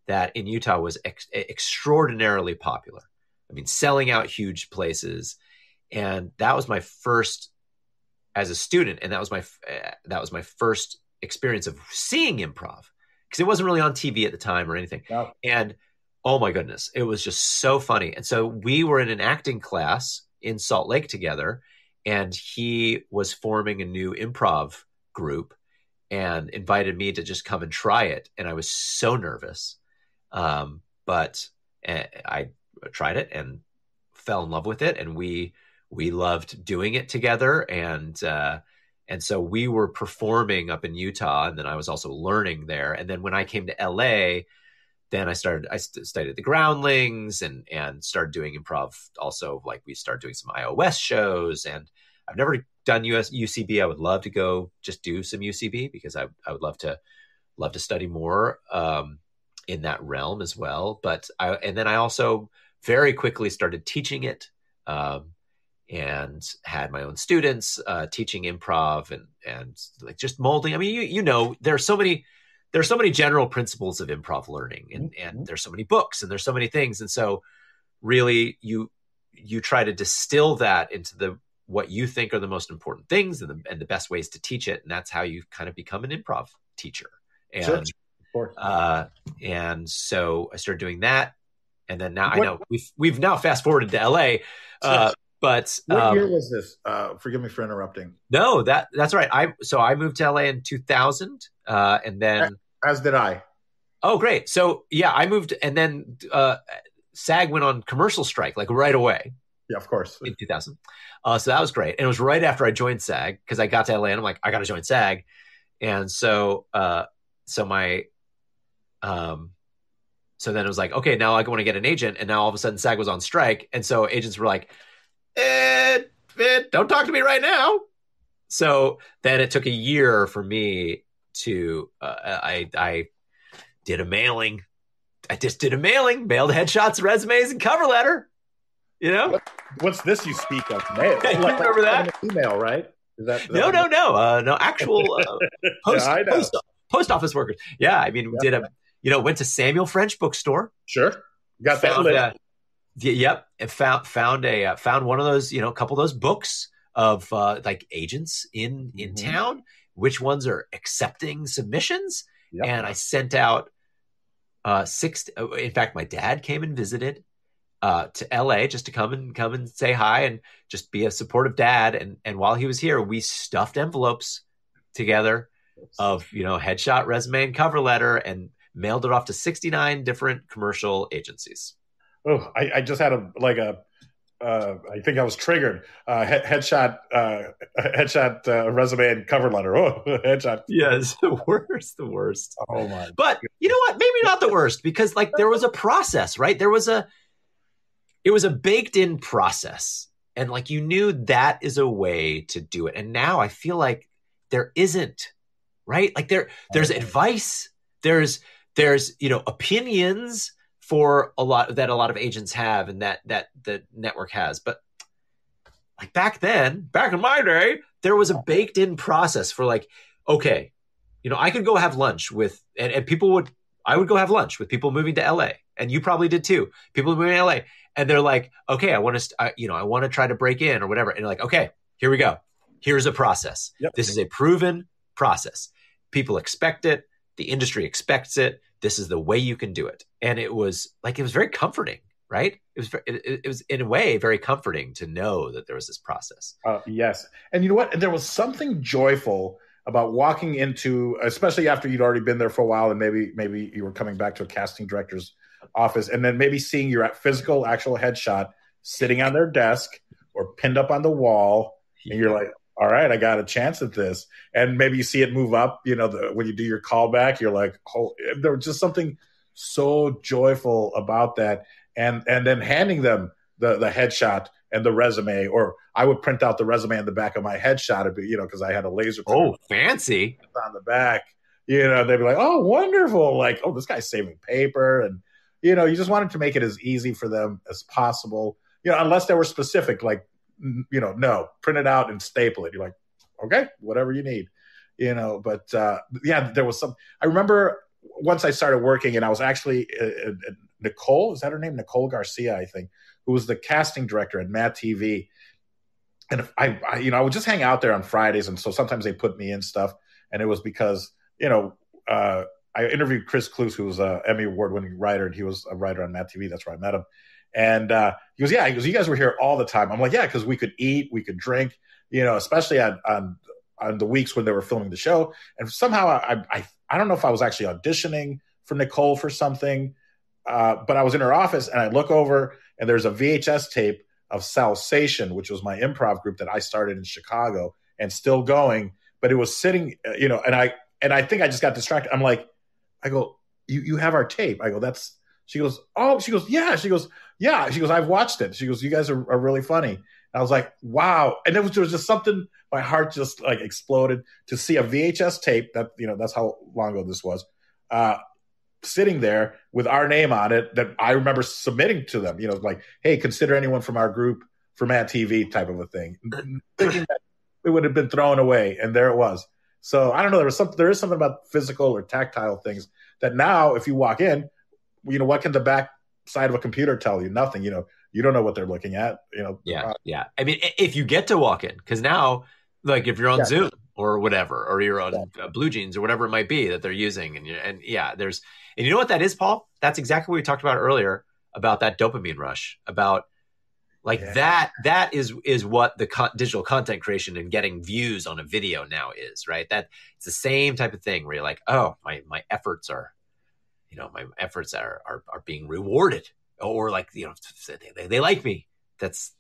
that in Utah was extraordinarily popular. I mean, selling out huge places. And that was my first, as a student, and that was my first experience of seeing improv, because it wasn't really on TV at the time or anything. No. And oh my goodness, it was just so funny. And so we were in an acting class in Salt Lake together, and he was forming a new improv group and invited me to just come and try it. And I was so nervous. But I tried it and fell in love with it. And we loved doing it together. And so we were performing up in Utah, and then I was also learning there. And then when I came to LA, then I studied the Groundlings and started doing improv. Also, like, we started doing some iOS shows, and I've never done UCB. I would love to go just do some UCB, because I would love to study more in that realm as well. And then I also very quickly started teaching it, and had my own students teaching improv and like just molding. I mean, you know, there's so many general principles of improv learning, and there's so many books, and there's so many things. And so really you try to distill that into what you think are the most important things and the best ways to teach it. And that's how you kind of become an improv teacher. And, sure. Of course. And so I started doing that. And then now I know we've now fast forwarded to LA. But what year was this? Forgive me for interrupting. No, that's right. I moved to LA in 2000. And then, as did I. Oh, great. So yeah, I moved, and then SAG went on commercial strike like right away. Yeah, of course. In 2000. So that was great. And it was right after I joined SAG, because I got to LA and I'm like, I got to join SAG. And so so then it was like, okay, now I want to get an agent. And now all of a sudden SAG was on strike. And so agents were like, don't talk to me right now. So then it took a year for me to, I did a mailing. I just did a mailing, mailed headshots, resumes, and cover letter. You know, what's this you speak of? Mail. You remember that? Email, right? Is that no, actual post office workers. Yeah, I mean, went to Samuel French bookstore. Sure, got that. Yep, and found one of those, a couple of those books of like agents in town. Which ones are accepting submissions? Yep. And I sent out 6. In fact, my dad came and visited to LA just to come and say hi and just be a supportive dad. And while he was here, we stuffed envelopes together of, headshot, resume, and cover letter, and mailed it off to 69 different commercial agencies. Oh, I just had I think I was triggered. Headshot, resume, and cover letter. Oh, headshot. Yes, the worst. Oh my! But you know what? Maybe not the worst, because like there was a process, right? It was a baked in process, and like you knew that is a way to do it. And now I feel like there isn't, right? Like there's advice, there's opinions for a lot of agents have, and that the network has. But like back in my day, there was a baked in process for like, okay, I could go have lunch with, and I would go have lunch with people moving to LA, and you probably did too. People moving to LA, and they're like, okay, I want to try to break in or whatever. And you're like, okay, here we go. Here's a process. Yep. This is a proven process. People expect it. The industry expects it. This is the way you can do it. And it was very comforting, right? It was in a way very comforting to know that there was this process. Yes. And you know what? There was something joyful about walking into, especially after you'd already been there for a while, and maybe you were coming back to a casting director's office, and then maybe seeing your physical, actual headshot sitting on their desk or pinned up on the wall, and you're like, all right, I got a chance at this. And maybe you see it move up, when you do your callback, you're like, oh, there was just something so joyful about that. And then handing them the headshot and the resume, or I would print out the resume in the back of my headshot, because I had a laser printer. Oh, fancy. On the back, they'd be like, oh, wonderful. Like, oh, this guy's saving paper. And, you just wanted to make it as easy for them as possible, unless they were specific, like, no, print it out and staple it. You're like, okay, whatever you need, but there was I remember once I started working, and I was actually Nicole, is that her name? Nicole Garcia, I think, who was the casting director at Mad TV. And I would just hang out there on Fridays. And so sometimes they put me in stuff, and it was because, I interviewed Chris Cluse, who was an Emmy-Award-winning writer, and he was a writer on Mad TV. That's where I met him. And he goes, you guys were here all the time. I'm like, yeah, because we could eat, we could drink. especially on the weeks when they were filming the show. And somehow I don't know if I was actually auditioning for Nicole for something, but I was in her office and I look over and there's a VHS tape of Salsation, which was my improv group that I started in Chicago and still going, but it was sitting, and I think I just got distracted. I'm like, I go, you have our tape. I go, she goes, oh, she goes, yeah. She goes, I've watched it. She goes, you guys are really funny. And I was like, wow. And there was just something, my heart just like exploded to see a VHS tape that, that's how long ago this was, sitting there with our name on it that I remember submitting to them, like, hey, consider anyone from our group for Mad TV type of a thing, thinking that it would have been thrown away. And there it was. So I don't know. There is something about physical or tactile things that now, if you walk in, what can the back side of a computer tell you? Nothing. You don't know what they're looking at. Yeah. I mean, if you get to walk in, because now, like, if you're on Zoom or whatever, or you're on Blue Jeans or whatever it might be that they're using, and you know what that is, Paul? That's exactly what we talked about earlier about that dopamine rush, about that is what the digital content creation and getting views on a video now is, right? That it's the same type of thing where you're like, oh, my efforts are, are being rewarded, or like, they like me. That's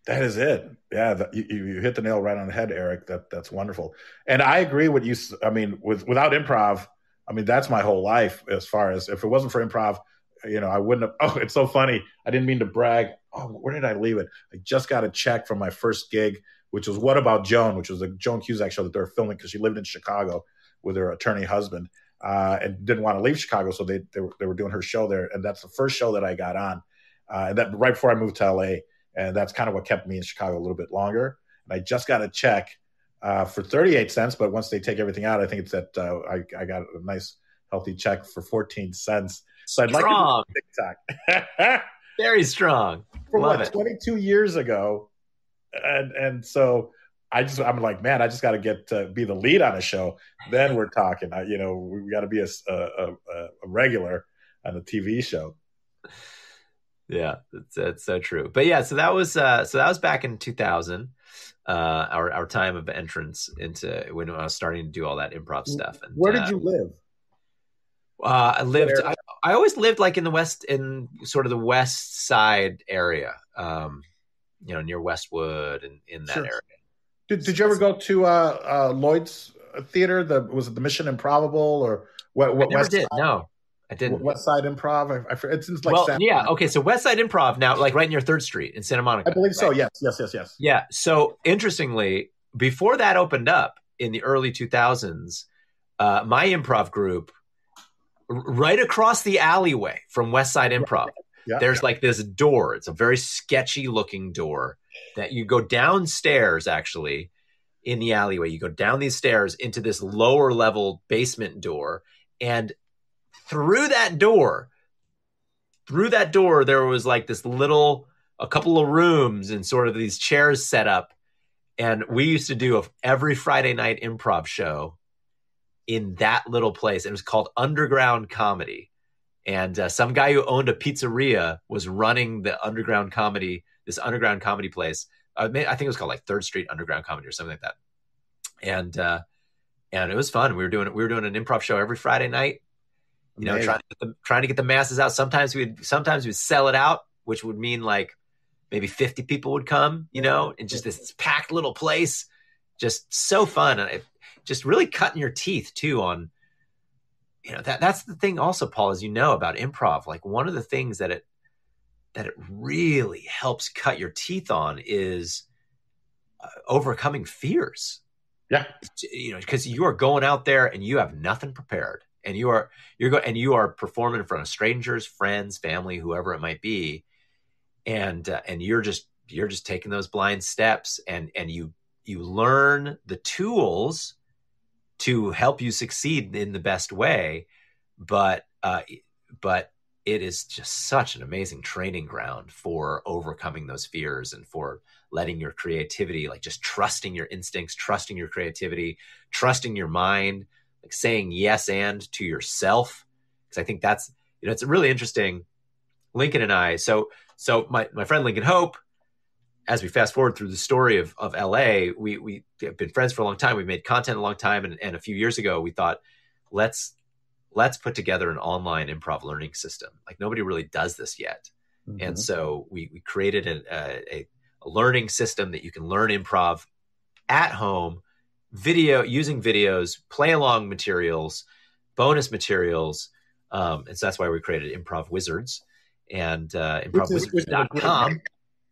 That is it. Yeah, you hit the nail right on the head, Eric. That's wonderful. And I agree with you. I mean, without improv, I mean, that's my whole life. As far as if it wasn't for improv, I wouldn't have. Oh, it's so funny. I didn't mean to brag. Oh, where did I leave it? I just got a check from my first gig, which was What About Joan, which was the Joan Cusack show that they were filming because she lived in Chicago with her attorney husband and didn't want to leave Chicago, so they were doing her show there, and that's the first show that I got on, and that right before I moved to LA. And that's kind of what kept me in Chicago a little bit longer. And I just got a check for 38 cents, but once they take everything out, I think it's that I got a nice healthy check for 14 cents. So I'd like to do TikTok. Very strong. For Love it. 22 years ago. And so I'm like, man, I just got to get to be the lead on a show. Then we're talking, we got to be a regular on a TV show. Yeah, that's so true. But yeah, so that was back in 2000, our time of entrance into when I was starting to do all that improv stuff. And where did you live? I always lived like in the West, in sort of the West Side area, near Westwood and in that area. Did you ever go to Lloyd's Theater? Was it the Mission Improbable or what? I never West did. Side? No. I didn't. West Side Improv. It seems like okay. So West Side Improv now, like right near 3rd Street in Santa Monica. I believe so. Right? Yes. Yeah. So interestingly, before that opened up in the early 2000s, my improv group, right across the alleyway from West Side Improv, there's like this door. It's a very sketchy looking door that you go downstairs. Actually, in the alleyway, you go down these stairs into this lower level basement door, and through that door, there was like a couple of rooms and sort of these chairs set up. And we used to do every Friday night improv show in that little place. It was called Underground Comedy. And some guy who owned a pizzeria was running this underground comedy place. I think it was called like 3rd Street Underground Comedy or something like that. And it was fun. We were doing an improv show every Friday night. Trying to get the masses out. Sometimes we'd sell it out, which would mean like maybe 50 people would come, in just this packed little place. Just so fun. And just really cutting your teeth too on, that's the thing also, Paul, as you know about improv, like one of the things that it really helps cut your teeth on is overcoming fears. Yeah. Because you are going out there and you have nothing prepared. And you are performing in front of strangers, friends, family, whoever it might be, and you're just taking those blind steps, and you learn the tools to help you succeed in the best way, but it is just such an amazing training ground for overcoming those fears and for letting your creativity, like just trusting your instincts, trusting your creativity, trusting your mind. Like saying yes and to yourself, because I think that's it's really interesting. Lincoln and I, so my friend Lincoln Hope, as we fast forward through the story of LA, we have been friends for a long time. We made content a long time. And a few years ago, we thought, let's put together an online improv learning system. Like nobody really does this yet. Mm-hmm. And so we created a learning system that you can learn improv at home, using videos, play along materials, bonus materials. And so that's why we created Improv Wizards and improvwizards.com.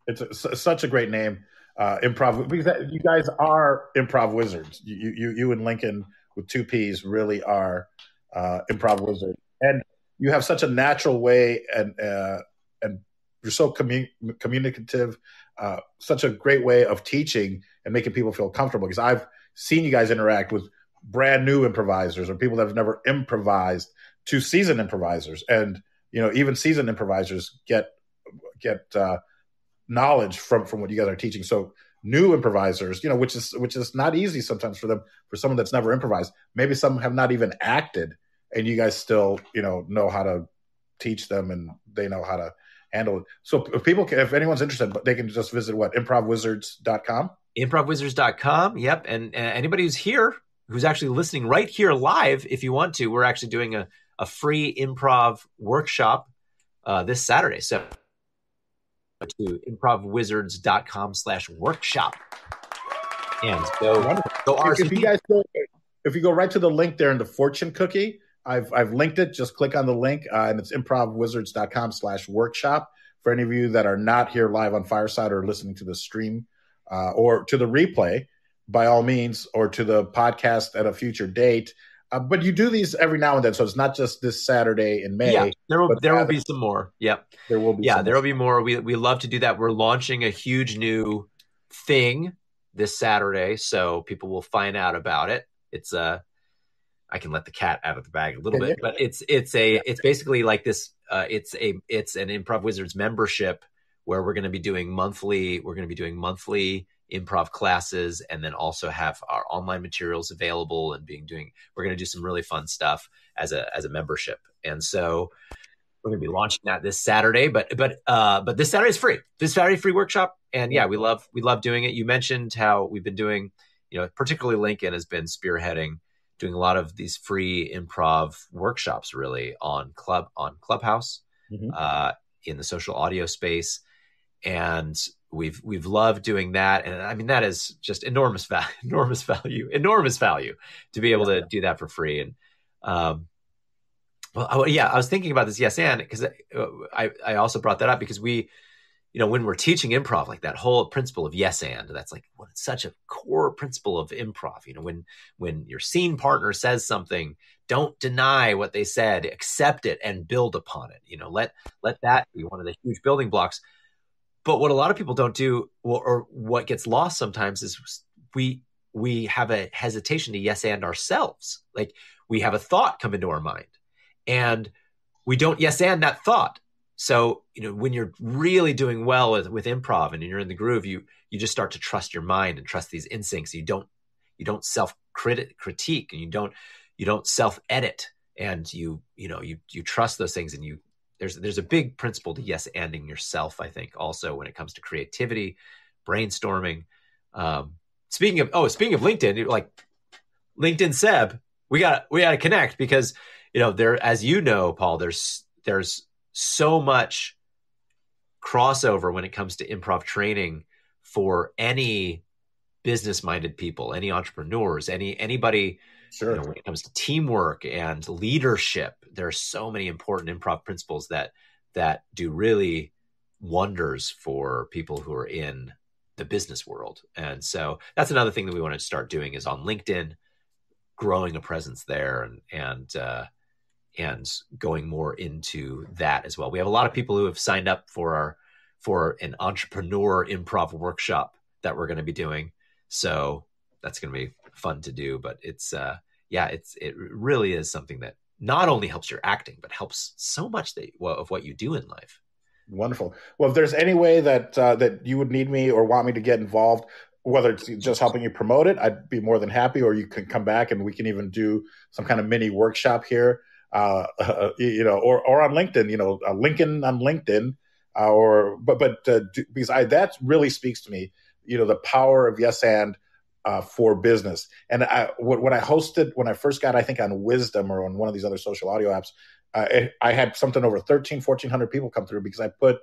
It's such a great name, Improv, because you guys are Improv Wizards. You and Lincoln with 2 P's really are Improv Wizards, and you have such a natural way, and you're so communicative, such a great way of teaching and making people feel comfortable. Because I've seen you guys interact with brand new improvisers or people that have never improvised to seasoned improvisers, and even seasoned improvisers get knowledge from what you guys are teaching. So new improvisers, which is not easy sometimes for someone that's never improvised. Maybe some have not even acted, and you guys still, know how to teach them, and they know how to handle it. So if anyone's interested, they can just visit improvwizards.com. Improvwizards.com. Yep. And anybody who's actually listening right here live, if you want to, we're actually doing a free improv workshop this Saturday. So to improvwizards.com/workshop and go RSVP. If you go right to the link there in the fortune cookie, I've linked it. Just click on the link, and it's improvwizards.com/workshop. For any of you that are not here live on Fireside or listening to the stream or to the replay, by all means, or to the podcast at a future date. But you do these every now and then, so it's not just this Saturday in May. Yeah, there will be some more. Yep. There will be. Yeah, there will be more. We love to do that. We're launching a huge new thing this Saturday, so people will find out about it. It's I can let the cat out of the bag a little bit, but it's basically like this. It's an Improv Wizards membership where we're going to be doing monthly improv classes, and then also have our online materials available, and we're going to do some really fun stuff as a membership. And so we're going to be launching that this Saturday, but this Saturday is free. This Saturday free workshop. And yeah, we love doing it. You mentioned how we've been doing, particularly Lincoln has been spearheading doing a lot of these free improv workshops really on Clubhouse, mm-hmm. In the social audio space. And we've loved doing that. And I mean, that is just enormous value to be able to do that for free. And, I was thinking about this. Yes. And because I also brought that up because when we're teaching improv, like that whole principle of yes. And that's like, it's such a core principle of improv. When your scene partner says something, don't deny what they said, accept it and build upon it. Let that be one of the huge building blocks. But what a lot of people don't do, or what gets lost sometimes, is we have a hesitation to yes and ourselves. Like we have a thought come into our mind, and we don't yes and that thought. So when you're really doing well with improv and you're in the groove, you just start to trust your mind and trust these instincts. You don't self critique, and you don't self edit, and you trust those things, and There's a big principle to yes-anding yourself, I think, also when it comes to creativity, brainstorming. Speaking of LinkedIn, like LinkedIn Seb, we got to connect because there, as you know, Paul, there's so much crossover when it comes to improv training for any business-minded people, any entrepreneurs, anybody. Sure. When it comes to teamwork and leadership, there are so many important improv principles that do really wonders for people who are in the business world. And so that's another thing that we want to start doing is on LinkedIn, growing a presence there and going more into that as well. We have a lot of people who have signed up for an entrepreneur improv workshop that we're going to be doing. So that's going to be fun to do, but it really is something that not only helps your acting, but helps so much of what you do in life. Wonderful. Well, if there's any way that you would need me or want me to get involved, whether it's just helping you promote it, I'd be more than happy, or you can come back and we can even do some kind of mini workshop here, or on LinkedIn, Lincoln on LinkedIn, Because that really speaks to me, the power of yes and for business. And when I first got, I think on Wisdom or on one of these other social audio apps, I had something over 1,400 people come through because I put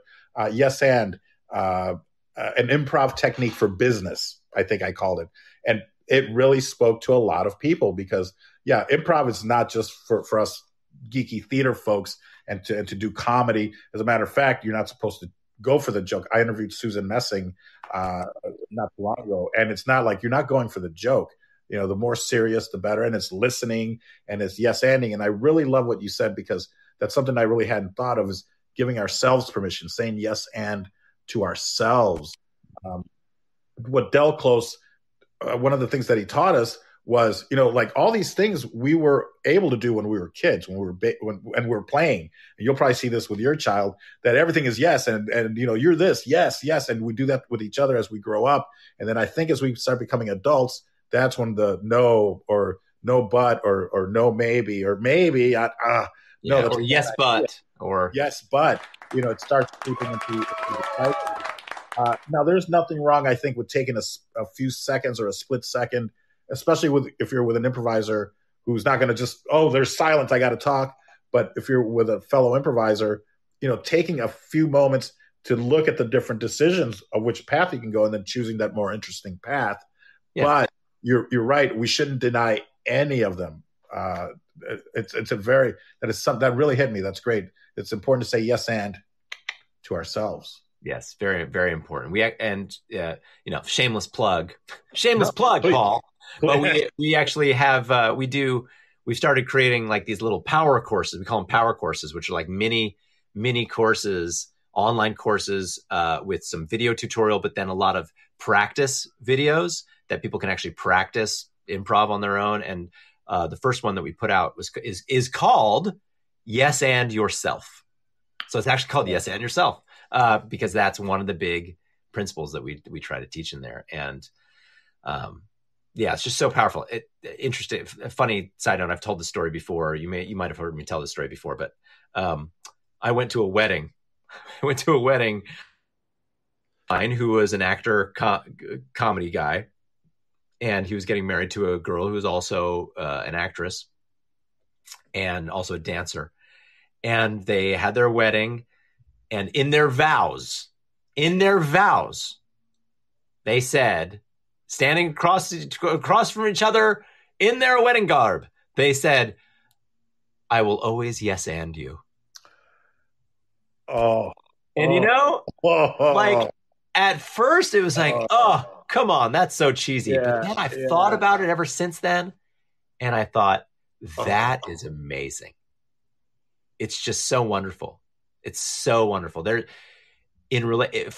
yes and an improv technique for business, I think I called it. And it really spoke to a lot of people because, improv is not just for us geeky theater folks and to do comedy. As a matter of fact, you're not supposed to go for the joke. I interviewed Susan Messing not too long ago, and it's not like you're not going for the joke. The more serious, the better. And it's listening and it's yes-anding. And I really love what you said because that's something I really hadn't thought of is giving ourselves permission, saying yes and to ourselves. What Del Close, one of the things that he taught us was, like all these things we were able to do when we were kids, when we were playing. And you'll probably see this with your child, that everything is yes. And you're this, yes, yes. And we do that with each other as we grow up. And then I think as we start becoming adults, that's when the no or no but or no maybe or maybe no, or yes but or yes but it starts creeping into the cycle. Now there's nothing wrong, I think, with taking a few seconds or a split second, especially if you're with an improviser who's not going to just, there's silence, I got to talk. But if you're with a fellow improviser, taking a few moments to look at the different decisions of which path you can go and then choosing that more interesting path. Yeah. But you're right. We shouldn't deny any of them. That is something that really hit me. That's great. It's important to say yes and to ourselves. Yes, very, very important. Shameless plug, Paul. But we actually have we've started creating like these little power courses. We call them power courses, which are like mini courses, online courses with some video tutorial, but then a lot of practice videos that people can actually practice improv on their own. And the first one that we put out is called Yes and Yourself. So it's actually called Yes and Yourself because that's one of the big principles that we try to teach in there. And it's just so powerful. Interesting. A funny side note. I've told the story before. You might have heard me tell the story before, but I went to a wedding. Who was an actor, comedy guy, and he was getting married to a girl who was also an actress and also a dancer. And they had their wedding, and in their vows, they said, standing across from each other in their wedding garb, they said, "I will always yes and you." Oh, and like at first it was like, oh, come on, that's so cheesy. Yeah, but then I've thought about it ever since then, and I thought that is amazing. It's just so wonderful. It's so wonderful. For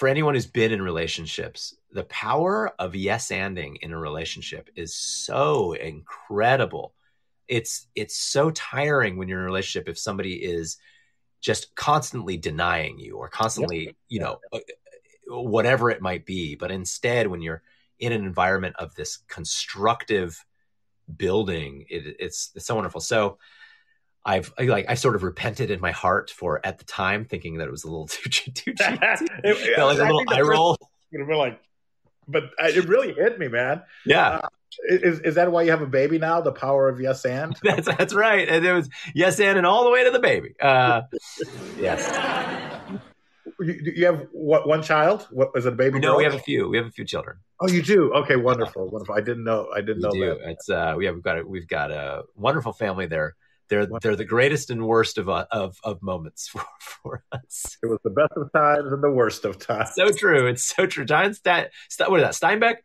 anyone who's been in relationships, the power of yes-anding in a relationship is so incredible. It's so tiring when you're in a relationship if somebody is just constantly denying you or constantly, whatever it might be. But instead, when you're in an environment of this constructive building, it's so wonderful. So I sort of repented in my heart for at the time thinking that it was a little too cheesy. Like a little eye roll. But it really hit me, man. Yeah. Is that why you have a baby now? The power of yes and? That's right. And it was yes and all the way to the baby. Yes. You have one child? What is it, a baby? No, we have a few. We have a few children. Oh, you do? Okay, wonderful. I didn't know that. It's we've got a wonderful family there. They're the greatest and worst of moments for us. It was the best of times and the worst of times. So true. It's so true. What is that? Steinbeck.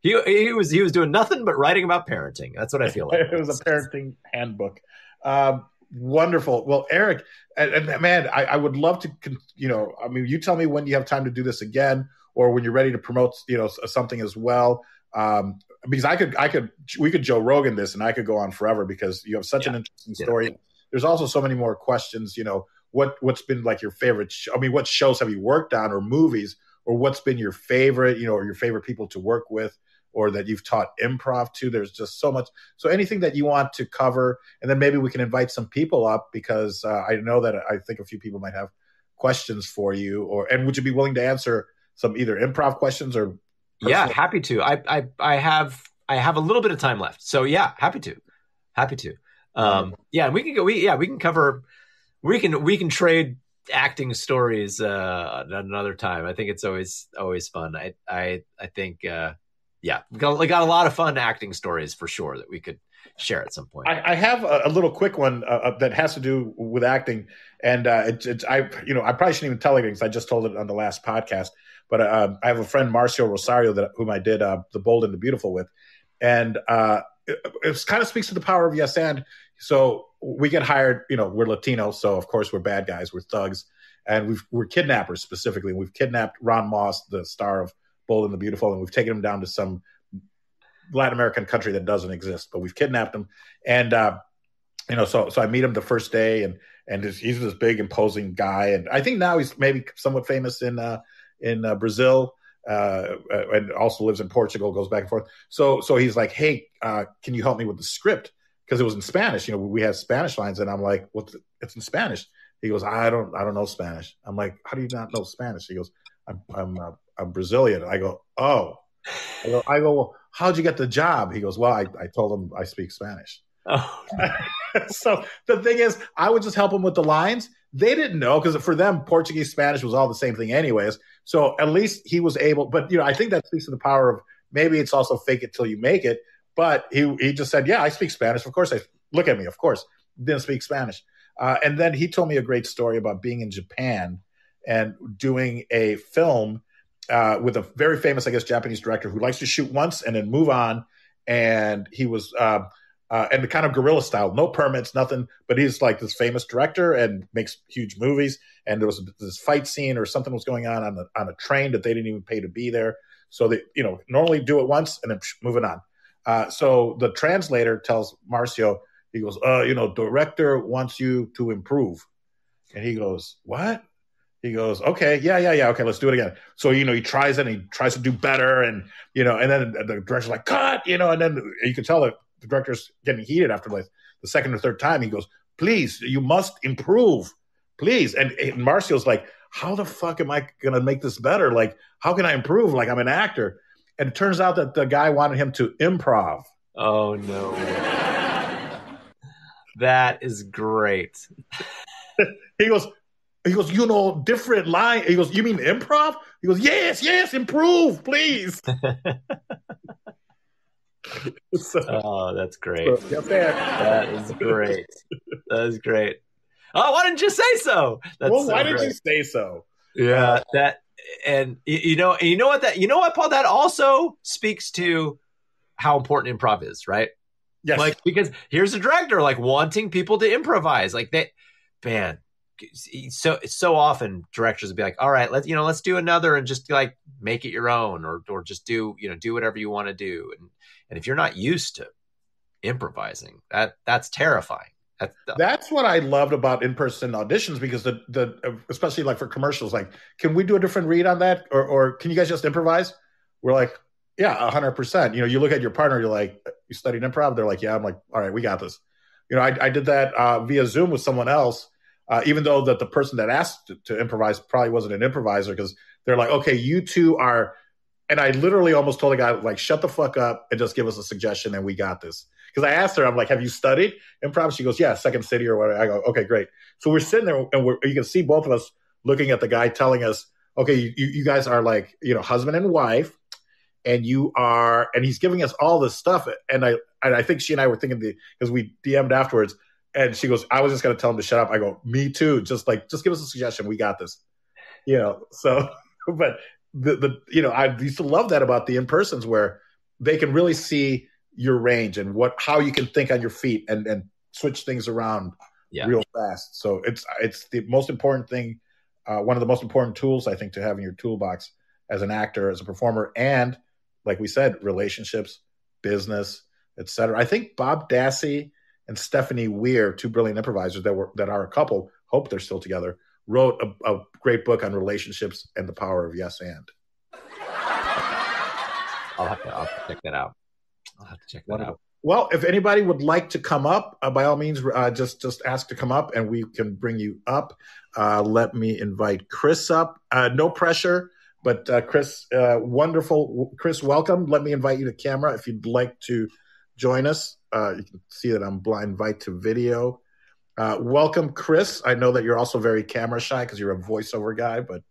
He was doing nothing but writing about parenting. That's what I feel like. It was a parenting handbook. Wonderful. Well, Eric, and man, I would love to. You tell me when you have time to do this again, or when you're ready to promote, something as well. Because we could Joe Rogan this and I could go on forever because you have such an interesting story. Yeah. There's also so many more questions, what's been like your favorite, what shows have you worked on or movies, or what's been your favorite, or your favorite people to work with, or that you've taught improv to. There's just so much. So anything that you want to cover, and then maybe we can invite some people up because I know that I think a few people might have questions for you, and would you be willing to answer some either improv questions or? Yeah, happy to. I have a little bit of time left, so yeah, happy to. Yeah, we can go. We can cover. We can trade acting stories another time. I think it's always fun. I think we got a lot of fun acting stories for sure that we could share at some point. I have a little quick one that has to do with acting, and I probably shouldn't even tell it because I just told it on the last podcast. But I have a friend, Marcio Rosario, whom I did The Bold and the Beautiful with, and it kind of speaks to the power of yes and. So we get hired, we're Latino, so of course we're bad guys, we're thugs, and we're kidnappers specifically. We've kidnapped Ron Moss, the star of Bold and the Beautiful, and we've taken him down to some Latin American country that doesn't exist, but we've kidnapped him. And, so I meet him the first day, and he's this big, imposing guy. And I think now he's maybe somewhat famous in Brazil, and also lives in Portugal, goes back and forth. So he's like, hey, can you help me with the script? Because it was in Spanish. We had Spanish lines, and I'm like, it's in Spanish. He goes, I don't know Spanish. I'm like, how do you not know Spanish? He goes, I'm Brazilian. I go, oh. I go, well, how'd you get the job? He goes, well, I told him I speak Spanish. Oh. So the thing is, I would just help him with the lines. They didn't know, because for them, Portuguese, Spanish was all the same thing anyways. So at least he was able, but I think that speaks to the power of, maybe it's also fake it till you make it. But he just said, yeah, I speak Spanish. Of course, look at me, of course. Didn't speak Spanish. And then he told me a great story about being in Japan and doing a film with a very famous, I guess, Japanese director who likes to shoot once and then move on. And he was, and the kind of guerrilla style, no permits, nothing, but he's like this famous director and makes huge movies. And there was this fight scene or something was going on a train that they didn't even pay to be there. So they, normally do it once and then moving on. So the translator tells Marcio, he goes, director wants you to improve. And he goes, what? He goes, okay, yeah. Okay, let's do it again. So, he tries it and he tries to do better. And, and then the director's like, cut, and then you can tell that the director's getting heated after like the second or third time. He goes, please, you must improve, please. And Marcio's like, how the fuck am I going to make this better? Like, how can I improve? Like, I'm an actor. And it turns out that the guy wanted him to improv. Oh, no. That is great. He goes, different line. He goes, you mean improv? He goes, yes, improve, please. Oh, that's great. That is great. That is great. Oh, why didn't you say so? Why didn't you say so? Yeah, and you know what, Paul, that also speaks to how important improv is, right? Yes. Like, because here's a director like wanting people to improvise, like that, man. So often directors would be like, all right, let's do another and just like make it your own, or just do whatever you want to do. And if you're not used to improvising, that's terrifying. That's what I loved about in-person auditions, because the especially like for commercials, like, can we do a different read on that? Or can you guys just improvise? We're like, yeah, 100%. You look at your partner, you're like, you studied improv? They're like, yeah. I'm like, all right, we got this. I did that via Zoom with someone else, even though that the person that asked to improvise probably wasn't an improviser, because they're like, okay, you two are, and I literally almost told the guy, like, shut the fuck up and just give us a suggestion and we got this. Because I asked her, I'm like, have you studied improv? She goes, yeah, Second City or whatever. I go, okay, great. So we're sitting there and you can see both of us looking at the guy telling us, okay, you guys are like, husband and wife, and he's giving us all this stuff. And I think she and I were thinking, because we DM'd afterwards, and she goes, I was just going to tell him to shut up. I go, me too. Just give us a suggestion. We got this, so, but I used to love that about the in-persons, where they can really see your range and how you can think on your feet and switch things around real fast. So it's the most important thing. One of the most important tools, I think, to have in your toolbox as an actor, as a performer, and like we said, relationships, business, etc. I think Bob Dassey and Stephanie Weir, two brilliant improvisers that are a couple, hope they're still together, wrote a great book on relationships and the power of yes and. I'll have to check that out. Well, if anybody would like to come up, by all means, just ask to come up and we can bring you up. Let me invite Chris up. No pressure, but Chris, wonderful. Chris, welcome. Let me invite you to camera if you'd like to join us. You can see that I'm blind invite to video. Welcome, Chris. I know that you're also very camera shy because you're a voiceover guy, but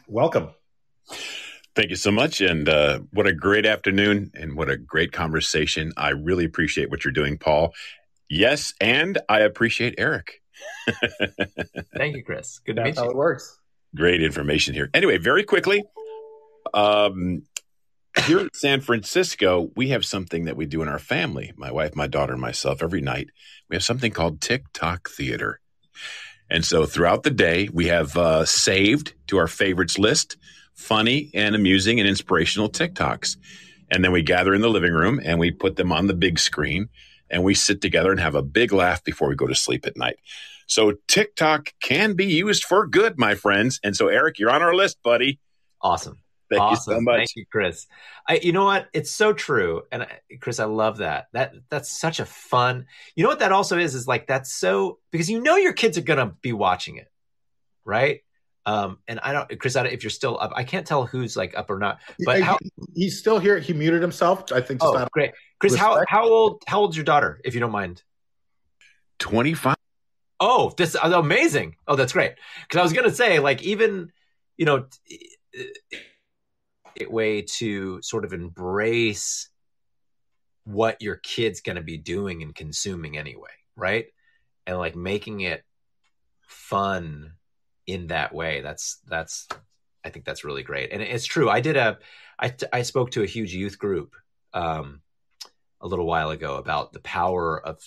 welcome. Thank you so much. And what a great afternoon and what a great conversation. I really appreciate what you're doing, Paul. Yes, and I appreciate Eric. Thank you, Chris. Good to meet you. That's how it works. Great information here. Anyway, very quickly, here in San Francisco, we have something that we do in our family, my wife, my daughter, and myself, every night. We have something called TikTok Theater. And so throughout the day, we have saved to our favorites list funny and amusing and inspirational TikToks. And then we gather in the living room and we put them on the big screen and we sit together and have a big laugh before we go to sleep at night. So TikTok can be used for good, my friends. And so, Eric, you're on our list, buddy. Awesome. Thank you so much. Thank you, Chris. You know what? It's so true. And Chris, I love that. That's such a fun, you know what that also is like, that's so, because you know your kids are going to be watching it, right? And I don't, Chris, if you're still up, I can't tell who's like up or not, but he's still here. He muted himself. I think. Oh, great. Chris, how old's your daughter, if you don't mind? 25. Oh, this is amazing. Oh, that's great. Because I was going to say, like, even, you know, a way to sort of embrace what your kid's going to be doing and consuming anyway, right? And like making it fun in that way. That's I think that's really great. And it's true. I spoke to a huge youth group a little while ago about the power of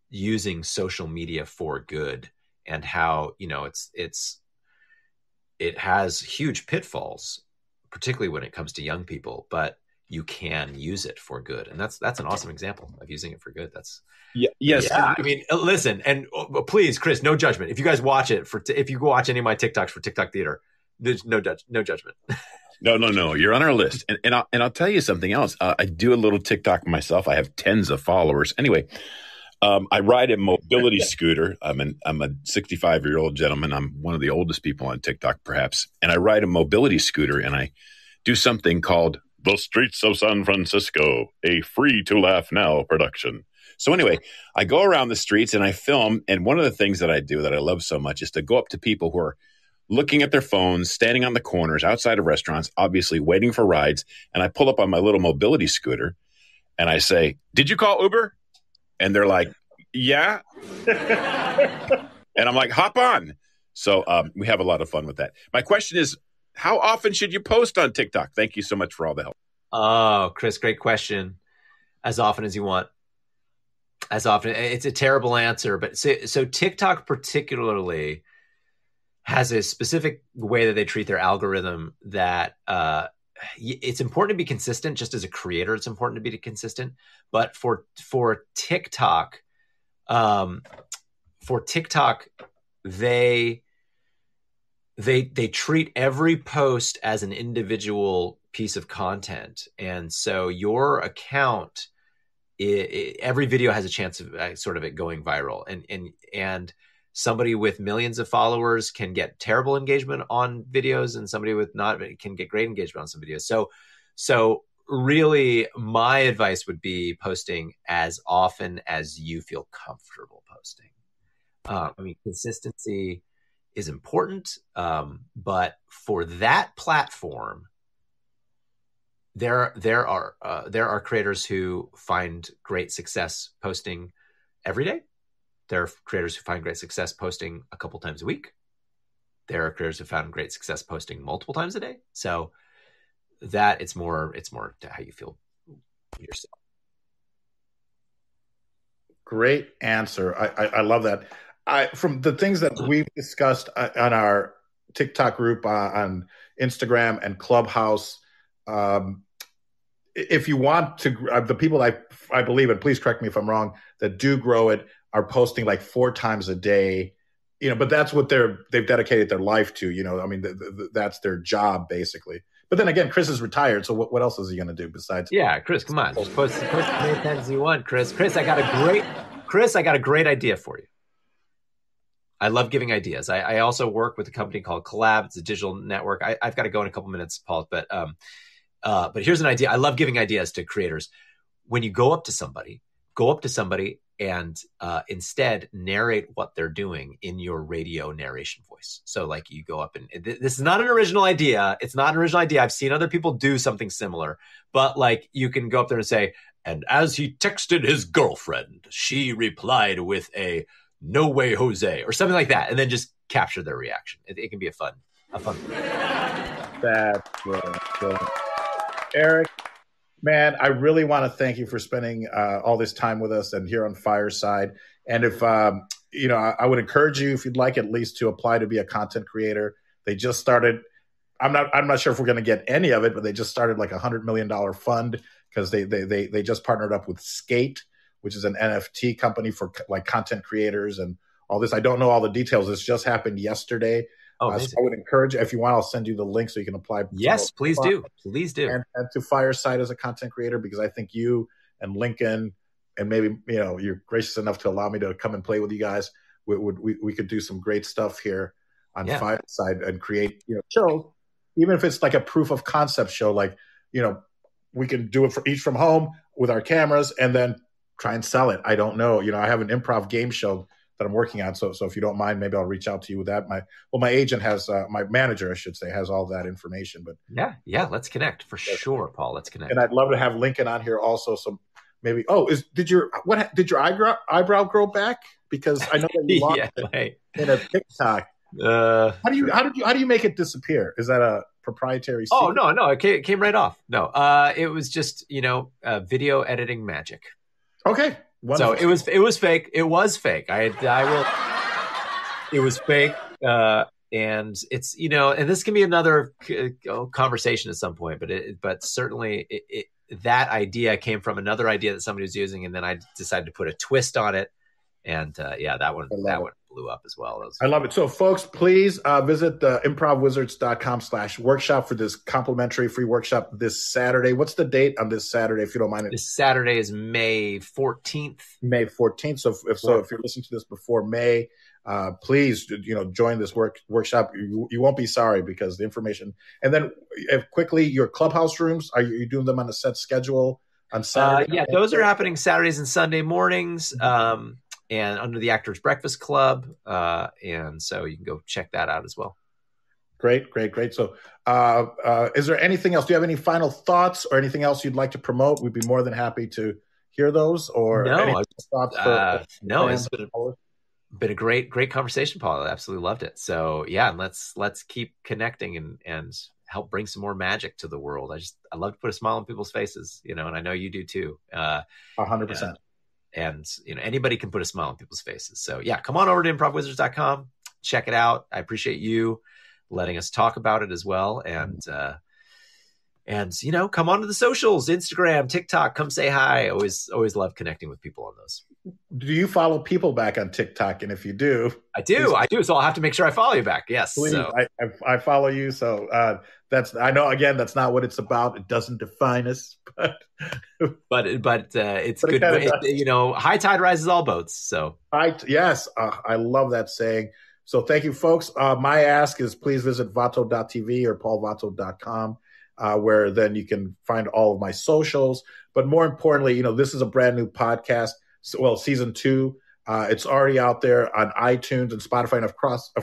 using social media for good and how, you know, it has huge pitfalls, particularly when it comes to young people, but you can use it for good. And that's an awesome example of using it for good. That's yes. Yeah. I mean, listen, and please, Chris, no judgment. If you guys watch it if you go watch any of my TikToks for TikTok Theater, there's no judgment. No. You're on our list. And I'll tell you something else. I do a little TikTok myself. I have tens of followers. Anyway, I ride a mobility scooter. I'm a 65-year-old gentleman. I'm one of the oldest people on TikTok, perhaps. And I ride a mobility scooter and I do something called The Streets of San Francisco, a free to laugh now production. So anyway, I go around the streets and I film. And one of the things that I do that I love so much is to go up to people who are looking at their phones, standing on the corners outside of restaurants, obviously waiting for rides. And I pull up on my little mobility scooter and I say, "Did you call Uber?" And they're like, "Yeah." And I'm like, "Hop on." So we have a lot of fun with that. My question is, how often should you post on TikTok? Thank you so much for all the help. Oh, Chris, great question. As often as you want. As often. It's a terrible answer, but so TikTok particularly has a specific way that they treat their algorithm that it's important to be consistent. Just as a creator, it's important to be consistent. But for TikTok, they treat every post as an individual piece of content, and so your account, every video has a chance of sort of it going viral, and somebody with millions of followers can get terrible engagement on videos, and somebody with not can get great engagement on some videos. So really, my advice would be posting as often as you feel comfortable posting. I mean, consistency is important, but for that platform, there are creators who find great success posting every day. There are creators who find great success posting a couple times a week. There are creators who found great success posting multiple times a day. So that it's more to how you feel yourself. Great answer. I love that. From the things that we've discussed on our TikTok group, on Instagram and Clubhouse, if you want to, the people I believe, and please correct me if I'm wrong, that do grow it are posting like 4 times a day, but that's what they've dedicated their life to, I mean, that's their job basically. But then again, Chris is retired, so what else is he going to do besides? Yeah, Chris, come on, just post as many times as you want, Chris. Chris, I got a great idea for you. I love giving ideas. I also work with a company called Collab. It's a digital network. I've got to go in a couple minutes, Paul, but here's an idea. I love giving ideas to creators. When you go up to somebody and instead narrate what they're doing in your radio narration voice. So like you go up and this is not an original idea. It's not an original idea. I've seen other people do something similar, but like you can go up there and say, and as he texted his girlfriend, she replied with a "No way, Jose," or something like that, and then just capture their reaction. It can be a fun thing. That's good. Eric, man, I really want to thank you for spending all this time with us and here on Fireside. And if I would encourage you, if you'd like, at least to apply to be a content creator. They just started. I'm not sure if we're going to get any of it, but they just started like $100 million fund because they just partnered up with Skate, which is an NFT company for like content creators and all this. I don't know all the details. This just happened yesterday. So I would encourage you, if you want, I'll send you the link so you can apply. Yes, please do. Please do. And to Fireside as a content creator, because I think you and Lincoln, and maybe, you're gracious enough to allow me to come and play with you guys. We could do some great stuff here on Fireside and create, shows, even if it's like a proof of concept show, like, we can do it for each from home with our cameras and then try and sell it. I don't know. I have an improv game show that I'm working on. So if you don't mind, maybe I'll reach out to you with that. My agent has, my manager, I should say, has all that information. But yeah, let's connect for sure, Paul. Let's connect. And I'd love to have Lincoln on here also. So maybe, did your eyebrow grow back? Because I know that you lost it in a TikTok. How do you make it disappear? Is that a proprietary secret? Oh, no, it came right off. No, it was just, video editing magic. Okay. Wonderful. So it was fake. It was fake. It was fake. And it's, and this can be another conversation at some point, but certainly that idea came from another idea that somebody was using. And then I decided to put a twist on it. And that one blew up as well. I love it. So folks, please visit the improvwizards.com/workshop for this complimentary free workshop this Saturday. What's the date on this Saturday, if you don't mind? This Saturday is May 14th. May 14th. So if you're listening to this before May, please, join this workshop. You won't be sorry, because the information. And then quickly, your clubhouse rooms, are you doing them on a set schedule on Saturday? Those are happening Saturdays and Sunday mornings. And under the Actors Breakfast Club. And so you can go check that out as well. Great. So is there anything else? Do you have any final thoughts or anything else you'd like to promote? We'd be more than happy to hear those. Or it's been a great conversation, Paul. I absolutely loved it. So yeah, and let's keep connecting and help bring some more magic to the world. I love to put a smile on people's faces, and I know you do too. 100%. And anybody can put a smile on people's faces. So yeah, come on over to improvwizards.com. Check it out. I appreciate you letting us talk about it as well. And come on to the socials, Instagram, TikTok, come say hi. Always love connecting with people on those. Do you follow people back on TikTok? And if you do, I do. So I'll have to make sure I follow you back. Yes. Please, so. I follow you. So I know, again, that's not what it's about. It doesn't define us, but it's good. High tide rises all boats. So yes, I love that saying. So thank you, folks. My ask is please visit vato.tv or paulvato.com, where then you can find all of my socials. But more importantly, this is a brand new podcast. Well, season 2, it's already out there on iTunes and Spotify and across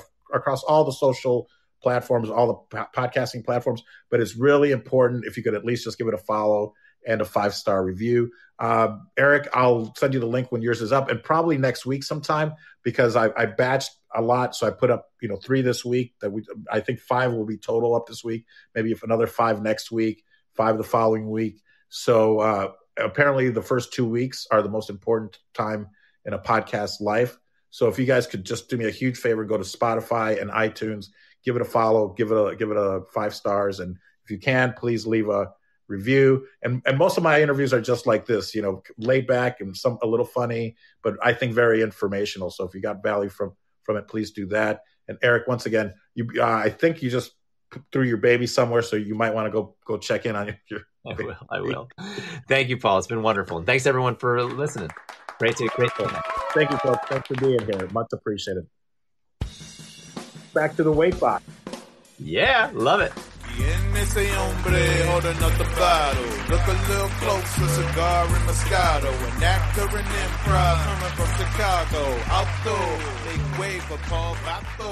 all the social platforms, all the podcasting platforms. But it's really important if you could at least just give it a follow and a 5-star review. Eric, I'll send you the link when yours is up, and probably next week sometime, because I batched a lot. So I put up 3 this week. I think 5 will be total up this week. Maybe if another 5 next week, 5 the following week. So apparently the first 2 weeks are the most important time in a podcast life. So if you guys could just do me a huge favor, go to Spotify and iTunes, give it a follow, give it a 5 stars. And if you can, please leave a review. And most of my interviews are just like this, laid back and a little funny, but I think very informational. So if you got value from it, please do that. And Eric, once again, I think you just threw your baby somewhere, so you might want to go check in on your I will. Thank you, Paul. It's been wonderful. And thanks everyone for listening. Great. Thank you, folks. Thanks for being here. Much appreciated. Back to the weight box. Yeah, love it. Quien ese hombre holding up the bottle? Look a little closer, cigar and Moscato. An actor in improv coming from Chicago. Auto, big wave for Paul Vato.